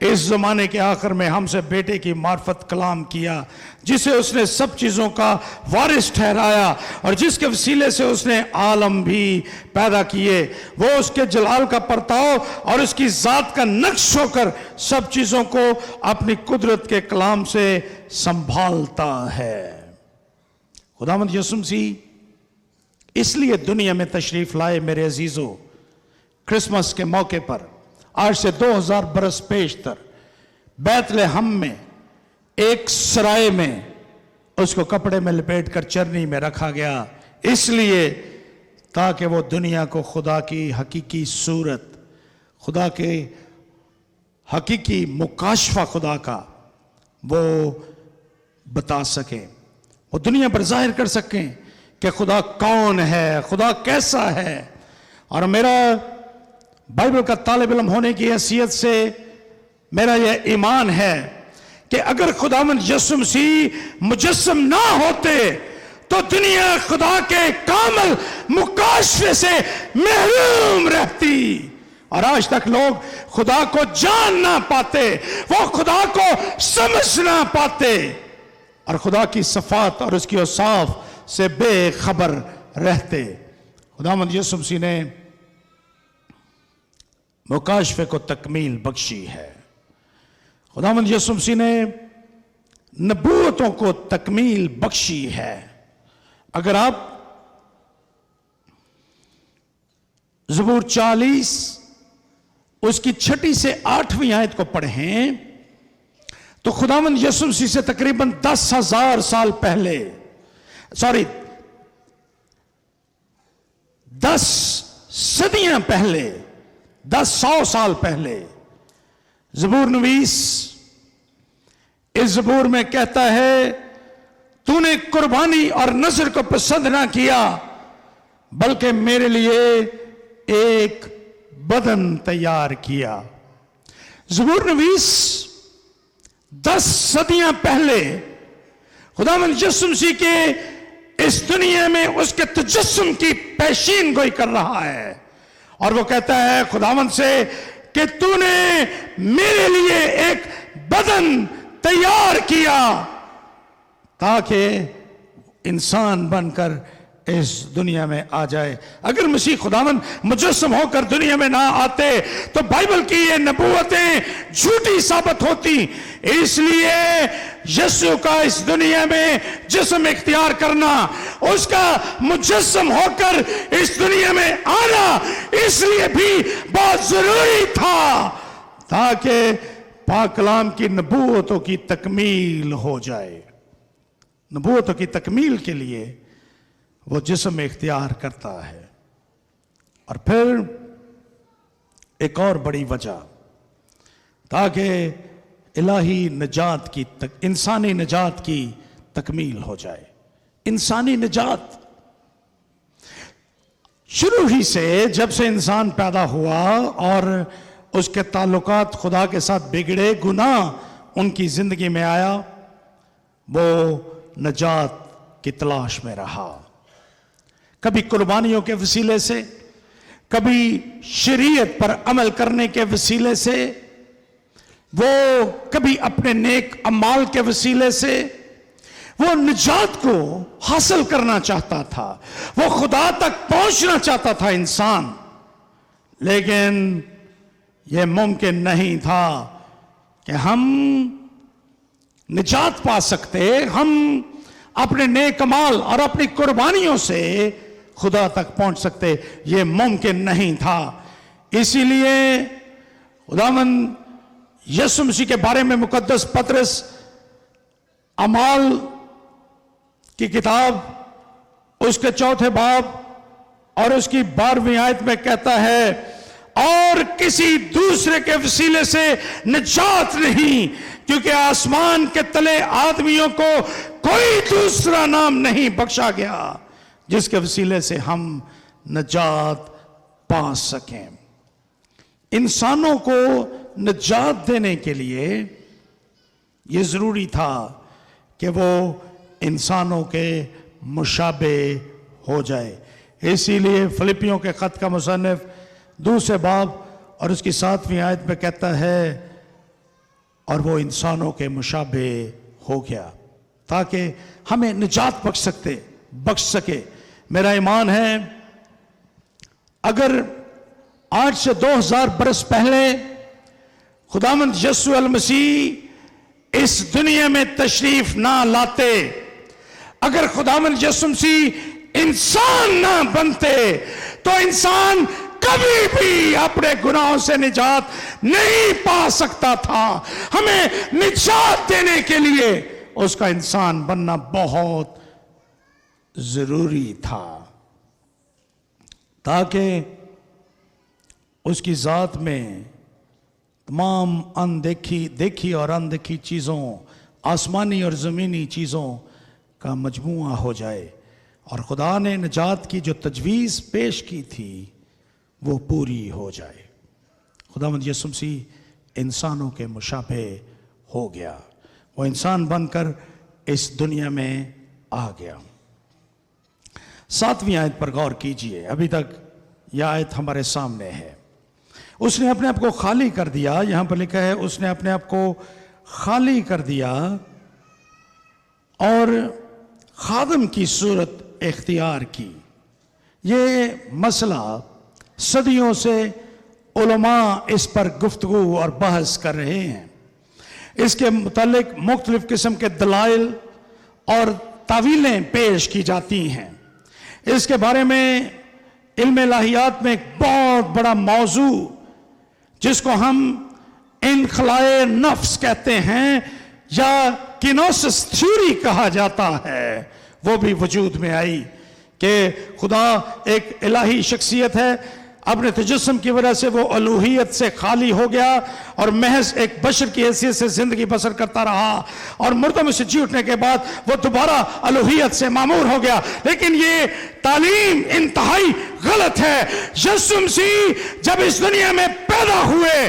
اس زمانے کے آخر میں ہم سے بیٹے کی معرفت کلام کیا، جسے اس نے سب چیزوں کا وارث ٹھہرایا اور جس کے وسیلے سے اس نے عالم بھی پیدا کیے. وہ اس کے جلال کا پرتاؤ اور اس کی ذات کا نقش ہو کر سب چیزوں کو اپنی قدرت کے کلام سے سنبھالتا ہے. خداوند یسوع مسیح اس لیے دنیا میں تشریف لائے میرے عزیزو، کرسمس کے موقع پر آج سے 2000 برس پیشتر بیت لحم میں ایک سرائے میں اس کو کپڑے میں لپیٹ کر چرنی میں رکھا گیا، اس لیے تاکہ وہ دنیا کو خدا کی حقیقی صورت، خدا کے حقیقی مکاشفہ خدا کا وہ بتا سکیں، وہ دنیا پر ظاہر کر سکیں کہ خدا کون ہے، خدا کیسا ہے. اور میرا بائبل کا طالب علم ہونے کی حیثیت سے میرا یہ ایمان ہے کہ اگر خداوند یسوع مسیح مجسم نہ ہوتے تو دنیا خدا کے کامل مکاشفے سے محروم رہتی، اور آج تک لوگ خدا کو جان نہ پاتے، وہ خدا کو سمجھ نہ پاتے اور خدا کی صفات اور اس کی اوصاف سے بے خبر رہتے. خداوند یسوع مسیح نے مکاشفے کو تکمیل بخشی ہے. خداوند یسوع مسیح نے نبوتوں کو تکمیل بخشی ہے. اگر آپ زبور 40 اس کی 6 سے 8 آیت کو پڑھیں تو خداوند یسوع مسیح سے تقریباً 10,000 سال پہلے 10 صدیاں پہلے 100 سال پہلے زبور نویس اس زبور میں کہتا ہے تو نے قربانی اور نذر کو پسند نہ کیا بلکہ میرے لیے ایک بدن تیار کیا. زبور نویس 10 صدیاں پہلے خداوند یسوع مسیح کے اس دنیا میں اس کے تجسم کی پیشین گوئی کر رہا ہے، اور وہ کہتا ہے خداوند سے کہ تو نے میرے لیے ایک بدن تیار کیا تاکہ انسان بن کر اس دنیا میں آ جائے۔ اگر مسیح خداوند مجسم ہو کر دنیا میں نہ آتے تو بائبل کی یہ نبوتیں جھوٹی ثابت ہوتی۔ اس لیے یسوع کا اس دنیا میں جسم اختیار کرنا، اس کا مجسم ہو کر اس دنیا میں آنا اس لیے بھی بہت ضروری تھا تاکہ پاک کلام کی نبوتوں کی تکمیل ہو جائے۔ نبوتوں کی تکمیل کے لیے وہ جسم اختیار کرتا ہے۔ اور پھر ایک اور بڑی وجہ، تاکہ الہی نجات کی انسانی نجات کی تکمیل ہو جائے۔ انسانی نجات شروع ہی سے، جب سے انسان پیدا ہوا اور اس کے تعلقات خدا کے ساتھ بگڑے، گناہ ان کی زندگی میں آیا، وہ نجات کی تلاش میں رہا۔ کبھی قربانیوں کے وسیلے سے، کبھی شریعت پر عمل کرنے کے وسیلے سے، وہ کبھی اپنے نیک اعمال کے وسیلے سے وہ نجات کو حاصل کرنا چاہتا تھا، وہ خدا تک پہنچنا چاہتا تھا انسان، لیکن یہ ممکن نہیں تھا کہ ہم نجات پا سکتے، ہم اپنے نیک اعمال اور اپنی قربانیوں سے خدا تک پہنچ سکتے، یہ ممکن نہیں تھا۔ اسی لیے خداوند یسوع مسیح کے بارے میں مقدس پطرس اعمال کی کتاب اس کے 4 باب اور اس کی 12ویں آیت میں کہتا ہے، اور کسی دوسرے کے وسیلے سے نجات نہیں، کیونکہ آسمان کے تلے آدمیوں کو کوئی دوسرا نام نہیں بخشا گیا جس کے وسیلے سے ہم نجات پا سکیں۔ انسانوں کو نجات دینے کے لیے یہ ضروری تھا کہ وہ انسانوں کے مشابہ ہو جائے۔ اسی لیے فلپیوں کے خط کا مصنف 2 باب اور اس کی 7ویں آیت میں کہتا ہے، اور وہ انسانوں کے مشابہ ہو گیا تاکہ ہمیں نجات بخش سکے۔ میرا ایمان ہے اگر آج سے 2000 برس پہلے خداوند یسوع المسیح اس دنیا میں تشریف نہ لاتے، اگر خداوند یسوع مسیح انسان نہ بنتے تو انسان کبھی بھی اپنے گناہوں سے نجات نہیں پا سکتا تھا۔ ہمیں نجات دینے کے لیے اس کا انسان بننا بہت ضروری تھا، تاکہ اس کی ذات میں تمام دیکھی اور اندیکھی چیزوں، آسمانی اور زمینی چیزوں کا مجموعہ ہو جائے، اور خدا نے نجات کی جو تجویز پیش کی تھی وہ پوری ہو جائے۔ خداوند یسوع مسیح انسانوں کے مشابہ ہو گیا، وہ انسان بن کر اس دنیا میں آ گیا۔ 7ویں آیت پر غور کیجئے، ابھی تک یہ آیت ہمارے سامنے ہے۔ اس نے اپنے آپ کو خالی کر دیا، یہاں پر لکھا ہے اس نے اپنے آپ کو خالی کر دیا اور خادم کی صورت اختیار کی۔ یہ مسئلہ صدیوں سے علماء اس پر گفتگو اور بحث کر رہے ہیں، اس کے متعلق مختلف قسم کے دلائل اور تعویلیں پیش کی جاتی ہیں۔ اس کے بارے میں علم الہیات میں ایک بہت بڑا موضوع جس کو ہم انخلاء نفس کہتے ہیں یا کینوسس تھیوری کہا جاتا ہے، وہ بھی وجود میں آئی کہ خدا ایک الہی شخصیت ہے، اپنے تجسم کی وجہ سے وہ الوہیت سے خالی ہو گیا اور محض ایک بشر کی حیثیت سے زندگی بسر کرتا رہا، اور مردوں میں سے جی اٹھنے کے بعد وہ دوبارہ الوہیت سے معمور ہو گیا۔ لیکن یہ تعلیم انتہائی غلط ہے۔ یسوع مسیح جب اس دنیا میں پیدا ہوئے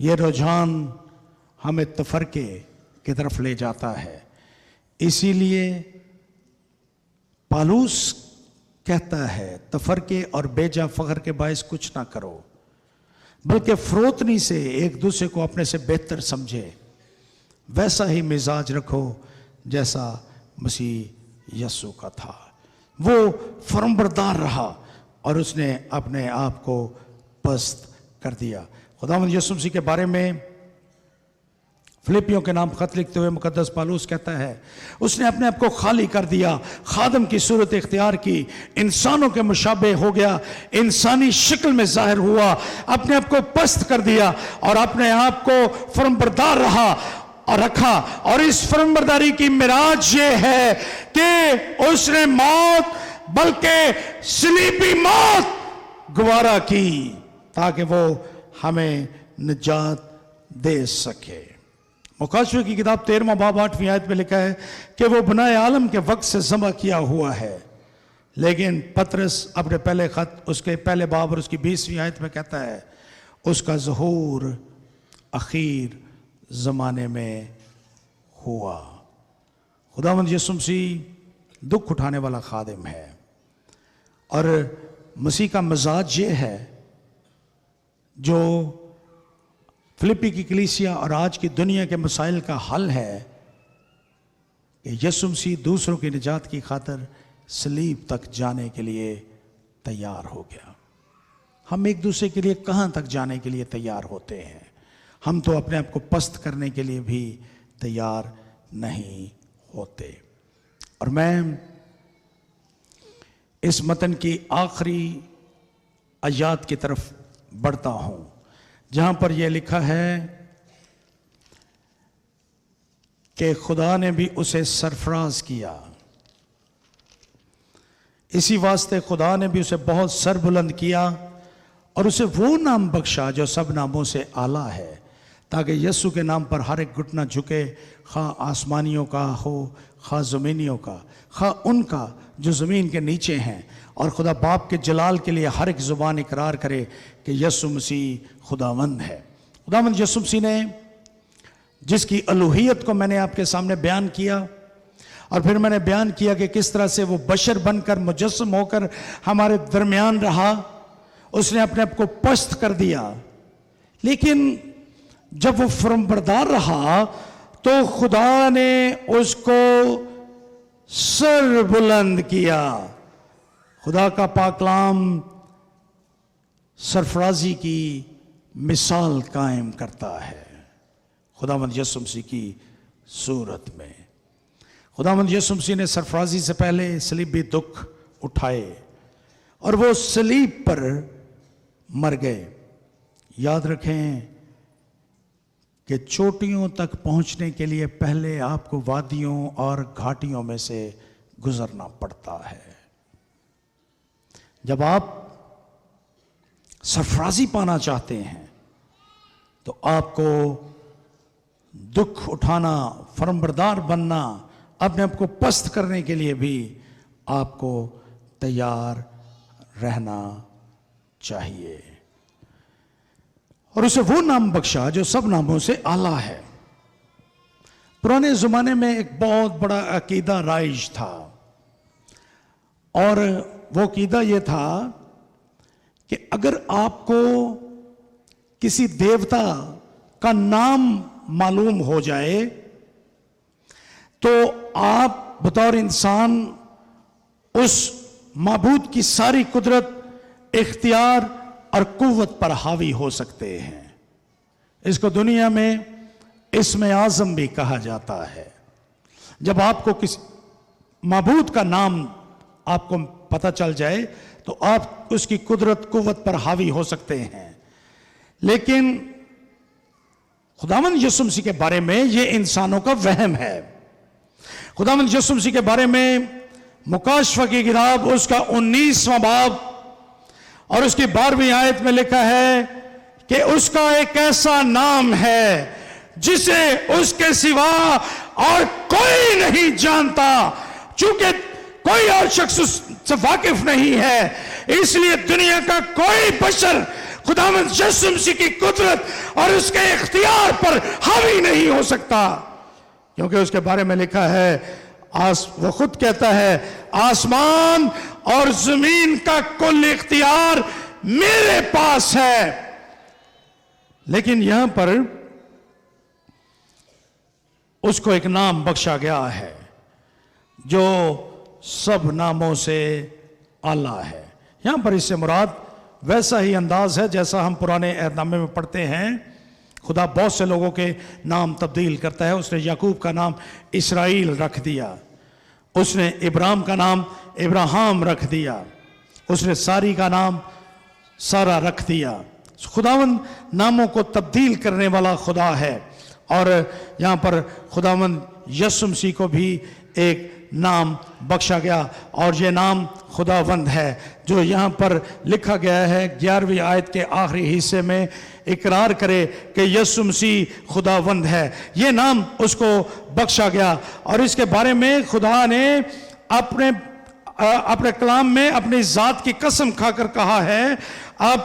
یہ رجحان ہمیں تفرقے کی طرف لے جاتا ہے. اسی لیے پالوس کہتا ہے تفرقے اور بیجا فخر کے باعث کچھ نہ کرو، بلکہ فروتنی سے ایک دوسرے کو اپنے سے بہتر سمجھے، ویسا ہی مزاج رکھو جیسا مسیح یسوع کا تھا. وہ فرمانبردار رہا اور اس نے اپنے آپ کو پست کر دیا. خداوند یسوع مسیح کے بارے میں فلپیوں کے نام خط لکھتے ہوئے مقدس پالوس کہتا ہے اس نے اپنے آپ کو خالی کر دیا، خادم کی صورت اختیار کی، انسانوں کے مشابہ ہو گیا، انسانی شکل میں ظاہر ہوا، اپنے آپ کو پست کر دیا اور اپنے آپ کو فرمانبردار رہا اور رکھا. اور اس فرمانبرداری کی معراج یہ ہے کہ اس نے موت بلکہ صلیبی موت گوارا کی تاکہ وہ ہمیں نجات دے سکے. مکاشفے کی کتاب 13واں باب 8ویں آیت میں لکھا ہے کہ وہ بنائے عالم کے وقت سے ذبح کیا ہوا ہے. لیکن پطرس اپنے پہلے خط اس کے پہلے باب اور اس کی 20ویں آیت میں کہتا ہے اس کا ظہور اخیر زمانے میں ہوا. خداوند یسوع مسیح دکھ اٹھانے والا خادم ہے اور مسیح کا مزاج یہ ہے جو فلپی کی کلیسیا اور آج کی دنیا کے مسائل کا حل ہے کہ یسوع مسیح دوسروں کی نجات کی خاطر صلیب تک جانے کے لیے تیار ہو گیا. ہم ایک دوسرے کے لیے کہاں تک جانے کے لیے تیار ہوتے ہیں؟ ہم تو اپنے آپ کو پست کرنے کے لیے بھی تیار نہیں ہوتے. اور میں اس متن کی آخری آیات کی طرف بڑھتا ہوں جہاں پر یہ لکھا ہے کہ خدا نے بھی اسے سرفراز کیا، اسی واسطے خدا نے بھی اسے بہت سر بلند کیا اور اسے وہ نام بخشا جو سب ناموں سے اعلیٰ ہے، تاکہ یسوع کے نام پر ہر ایک گھٹنا جھکے، خواہ آسمانیوں کا ہو، خواہ زمینیوں کا، خواہ ان کا جو زمین کے نیچے ہیں، اور خدا باپ کے جلال کے لیے ہر ایک زبان اقرار کرے کہ یسوع مسیح خداوند ہے. خداوند یسوع مسیح نے جس کی الوہیت کو میں نے آپ کے سامنے بیان کیا اور پھر میں نے بیان کیا کہ کس طرح سے وہ بشر بن کر مجسم ہو کر ہمارے درمیان رہا، اس نے اپنے آپ کو پست کر دیا. لیکن جب وہ فرمانبردار رہا تو خدا نے اس کو سر بلند کیا. خدا کا پاک کلام سرفرازی کی مثال قائم کرتا ہے. خداوند یسوع مسیح کی صورت میں خداوند یسوع مسیح نے سرفرازی سے پہلے صلیبی دکھ اٹھائے اور وہ صلیب پر مر گئے. یاد رکھیں کہ چوٹیوں تک پہنچنے کے لیے پہلے آپ کو وادیوں اور گھاٹیوں میں سے گزرنا پڑتا ہے. جب آپ سرفرازی پانا چاہتے ہیں تو آپ کو دکھ اٹھانا، فرمانبردار بننا، اپنے آپ کو پست کرنے کے لیے بھی آپ کو تیار رہنا چاہیے. اور اسے وہ نام بخشا جو سب ناموں سے اعلیٰ ہے. پرانے زمانے میں ایک بہت بڑا عقیدہ رائج تھا اور وہ عقیدہ یہ تھا کہ اگر آپ کو کسی دیوتا کا نام معلوم ہو جائے تو آپ بطور انسان اس معبود کی ساری قدرت، اختیار اور قوت پر حاوی ہو سکتے ہیں. اس کو دنیا میں اسم اعظم بھی کہا جاتا ہے. جب آپ کو کسی معبود کا نام آپ کو پتہ چل جائے تو آپ اس کی قدرت، قوت پر حاوی ہو سکتے ہیں. لیکن خداوند یسوع مسیح کے بارے میں یہ انسانوں کا وہم ہے. خداوند یسوع مسیح کے بارے میں مکاشفہ کی کتاب اس کا 19واں باب اور اس کی 12ویں آیت میں لکھا ہے کہ اس کا ایک ایسا نام ہے جسے اس کے سوا اور کوئی نہیں جانتا. چونکہ کوئی اور شخص اس سے واقف نہیں ہے، اس لیے دنیا کا کوئی بشر خداوند یسوع مسیح کی قدرت اور اس کے اختیار پر حاوی نہیں ہو سکتا، کیونکہ اس کے بارے میں لکھا ہے، وہ خود کہتا ہے آسمان اور زمین کا کل اختیار میرے پاس ہے۔ لیکن یہاں پر اس کو ایک نام بخشا گیا ہے جو سب ناموں سے اعلیٰ ہے۔ یہاں پر اس سے مراد ویسا ہی انداز ہے جیسا ہم پرانے عہد نامے میں پڑھتے ہیں۔ خدا بہت سے لوگوں کے نام تبدیل کرتا ہے۔ اس نے یعقوب کا نام اسرائیل رکھ دیا، اس نے ابراہیم کا نام ابراہام رکھ دیا، اس نے ساری کا نام سارا رکھ دیا۔ خداوند ناموں کو تبدیل کرنے والا خدا ہے، اور یہاں پر خداوند یسوع مسیح کو بھی ایک نام بخشا گیا، اور یہ نام خداوند ہے جو یہاں پر لکھا گیا ہے 11ویں آیت کے آخری حصے میں، اقرار کرے کہ یسوع مسیح خداوند ہے۔ یہ نام اس کو بخشا گیا، اور اس کے بارے میں خدا نے اپنے کلام میں اپنی ذات کی قسم کھا کر کہا ہے۔ اب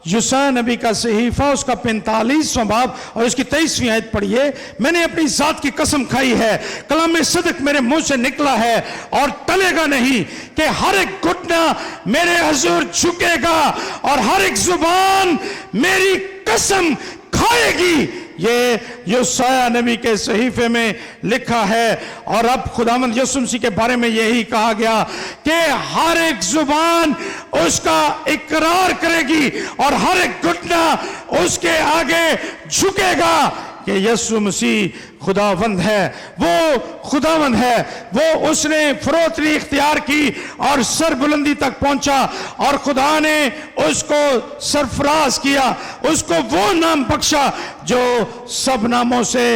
یسوع نبی کا صحیفہ اس کا 45واں باب اور اس کی 23ویں آیت پڑھیے۔ میں نے اپنی ذات کی قسم کھائی ہے، کلام صدق میرے منہ سے نکلا ہے اور ٹلے گا نہیں، کہ ہر ایک گھٹنا میرے حضور جھکے گا اور ہر ایک زبان میری قسم کھائے گی۔ یہ یسوع نبی کے صحیفے میں لکھا ہے، اور اب خداوند یسوع مسیح کے بارے میں یہی کہا گیا کہ ہر ایک زبان اس کا اقرار کرے گی اور ہر ایک گھٹنا اس کے آگے جھکے گا کہ یسوع مسیح خداوند ہے۔ وہ خداوند ہے، وہ اس نے فروتنی اختیار کی اور سر بلندی تک پہنچا، اور خدا نے اس کو سرفراز کیا، اس کو وہ نام بخشا جو سب ناموں سے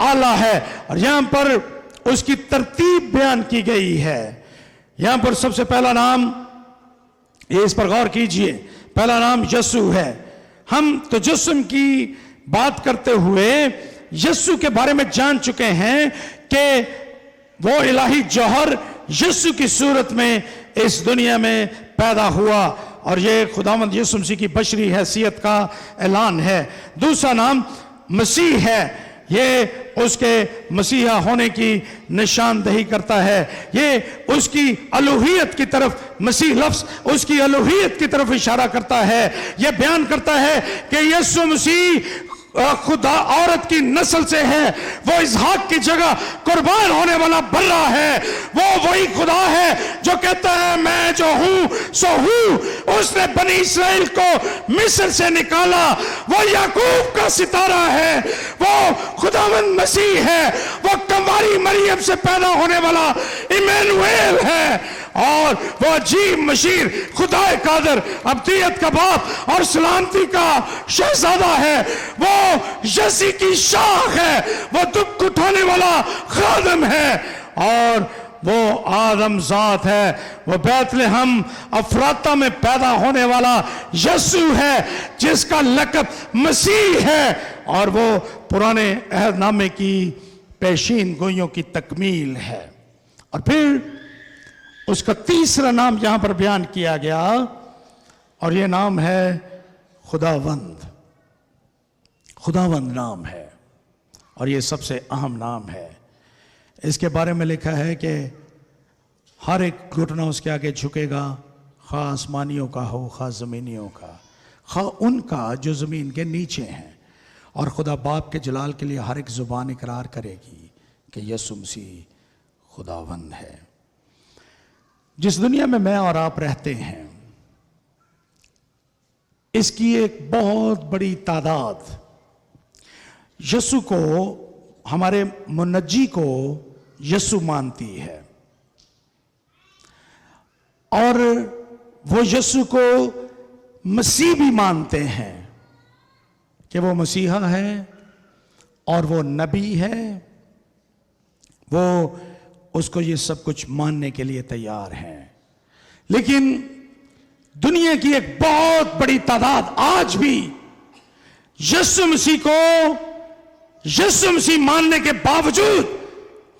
اعلیٰ ہے۔ اور یہاں پر اس کی ترتیب بیان کی گئی ہے۔ یہاں پر سب سے پہلا نام، یہ اس پر غور کیجئے، پہلا نام یسوع ہے۔ ہم تجسم کی بات کرتے ہوئے یسوع کے بارے میں جان چکے ہیں کہ وہ الہی جوہر یسوع کی صورت میں اس دنیا میں پیدا ہوا، اور یہ خداوند یسوع مسیح کی بشری حیثیت کا اعلان ہے۔ دوسرا نام مسیح ہے، یہ اس کے مسیحا ہونے کی نشاندہی کرتا ہے۔ یہ اس کی الوہیت کی طرف، مسیح لفظ اس کی الوہیت کی طرف اشارہ کرتا ہے۔ یہ بیان کرتا ہے کہ یسوع مسیح خدا عورت کی نسل سے ہے، وہ اسحاق کی جگہ قربان ہونے والا بڑا ہے۔ وہ وہی خدا ہے جو کہتا ہے میں جو ہوں سو ہوں۔ اس نے بنی اسرائیل کو مصر سے نکالا، وہ یعقوب کا ستارہ ہے، وہ خداوند مسیح ہے، وہ کنواری مریم سے پیدا ہونے والا ایمانویل ہے، اور وہ عجیب مشیر، خدا قادر، ابدیت کا باپ اور سلامتی کا شہزادہ ہے۔ وہ یسی کی شاخ ہے، وہ دکھ اٹھانے والا خادم ہے، اور وہ آدم ذات ہے، وہ بیت لحم افراطہ میں پیدا ہونے والا یسوع ہے جس کا لقب مسیح ہے، اور وہ پرانے عہد نامے کی پیشین گوئیوں کی تکمیل ہے۔ اور پھر اس کا تیسرا نام یہاں پر بیان کیا گیا، اور یہ نام ہے خداوند۔ خداوند نام ہے، اور یہ سب سے اہم نام ہے۔ اس کے بارے میں لکھا ہے کہ ہر ایک گھٹنا اس کے آگے جھکے گا، خواہ آسمانیوں کا ہو، خواہ زمینیوں کا، خواہ ان کا جو زمین کے نیچے ہیں، اور خدا باپ کے جلال کے لیے ہر ایک زبان اقرار کرے گی کہ یسوع مسیح خداوند ہے۔ جس دنیا میں اور آپ رہتے ہیں، اس کی ایک بہت بڑی تعداد یسوع کو، ہمارے منجی کو یسوع مانتی ہے، اور وہ یسوع کو مسیح بھی مانتے ہیں کہ وہ مسیحا ہے اور وہ نبی ہے۔ وہ اس کو یہ سب کچھ ماننے کے لیے تیار ہیں، لیکن دنیا کی ایک بہت بڑی تعداد آج بھی یسوع مسیح کو، یسوع مسیح ماننے کے باوجود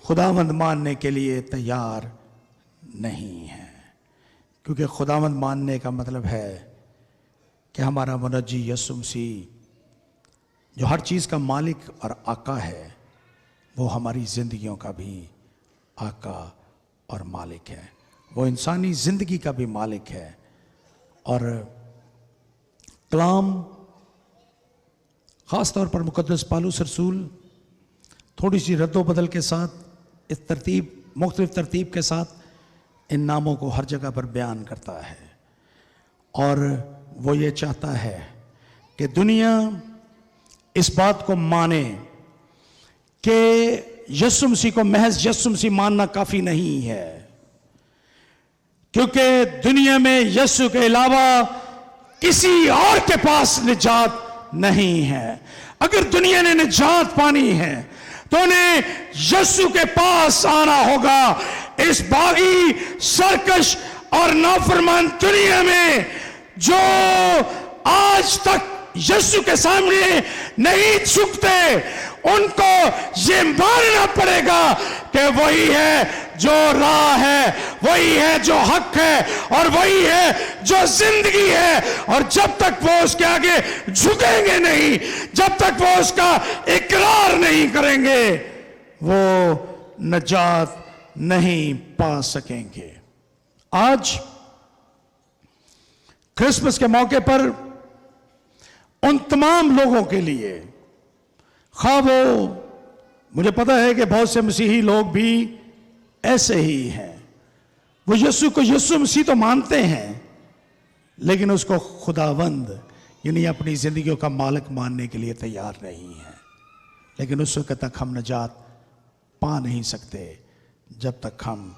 خداوند ماننے کے لیے تیار نہیں ہے، کیونکہ خداوند ماننے کا مطلب ہے کہ ہمارا منجی یسوع مسیح جو ہر چیز کا مالک اور آقا ہے، وہ ہماری زندگیوں کا بھی آقا اور مالک ہے، وہ انسانی زندگی کا بھی مالک ہے۔ اور کلام خاص طور پر مقدس پالوس رسول تھوڑی سی رد و بدل کے ساتھ اس مختلف ترتیب کے ساتھ ان ناموں کو ہر جگہ پر بیان کرتا ہے، اور وہ یہ چاہتا ہے کہ دنیا اس بات کو مانے کہ یسوع مسیح کو محض یسوع مسیح ماننا کافی نہیں ہے، کیونکہ دنیا میں یسوع کے علاوہ کسی اور کے پاس نجات نہیں ہے۔ اگر دنیا نے نجات پانی ہے تو انہیں یسوع کے پاس آنا ہوگا۔ اس باغی، سرکش اور نافرمان دنیا میں جو آج تک یسوع کے سامنے نہیں جھکتے، ان کو یہ ماننا پڑے گا کہ وہی ہے جو راہ ہے، وہی ہے جو حق ہے، اور وہی ہے جو زندگی ہے۔ اور جب تک وہ اس کے آگے جھکیں گے نہیں، جب تک وہ اس کا اقرار نہیں کریں گے، وہ نجات نہیں پا سکیں گے۔ آج کرسمس کے موقع پر ان تمام لوگوں کے لیے، خواہ وہ، مجھے پتا ہے کہ بہت سے مسیحی لوگ بھی ایسے ہی ہیں، وہ یسوع کو یسوع مسیح تو مانتے ہیں لیکن اس کو خداوند یعنی اپنی زندگیوں کا مالک ماننے کے لیے تیار نہیں ہیں، لیکن اس وقت تک ہم نجات پا نہیں سکتے جب تک ہم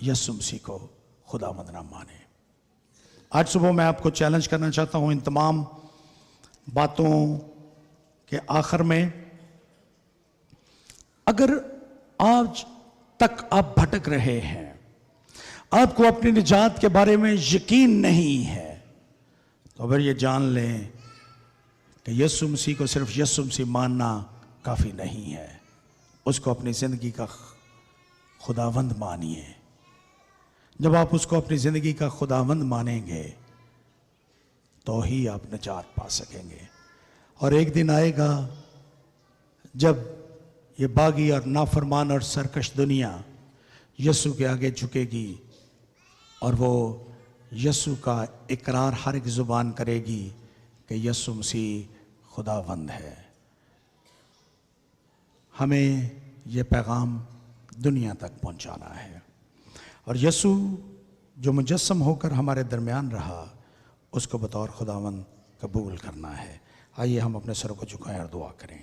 یسوع مسیح کو خداوند نہ مانیں۔ آج صبح میں آپ کو چیلنج کرنا چاہتا ہوں، ان تمام باتوں کے آخر میں، اگر آج تک آپ بھٹک رہے ہیں، آپ کو اپنی نجات کے بارے میں یقین نہیں ہے، تو اگر یہ جان لیں کہ یسوع مسیح کو صرف یسوع مسیح ماننا کافی نہیں ہے، اس کو اپنی زندگی کا خداوند مانیے۔ جب آپ اس کو اپنی زندگی کا خداوند مانیں گے تو ہی آپ نجات پا سکیں گے۔ اور ایک دن آئے گا جب یہ باغی اور نافرمان اور سرکش دنیا یسوع کے آگے جھکے گی، اور وہ یسوع کا اقرار ہر ایک زبان کرے گی کہ یسوع مسیح خداوند ہے۔ ہمیں یہ پیغام دنیا تک پہنچانا ہے، اور یسوع جو مجسم ہو کر ہمارے درمیان رہا، اس کو بطور خداوند قبول کرنا ہے۔ آئیے ہم اپنے سروں کو جھکائیں اور دعا کریں۔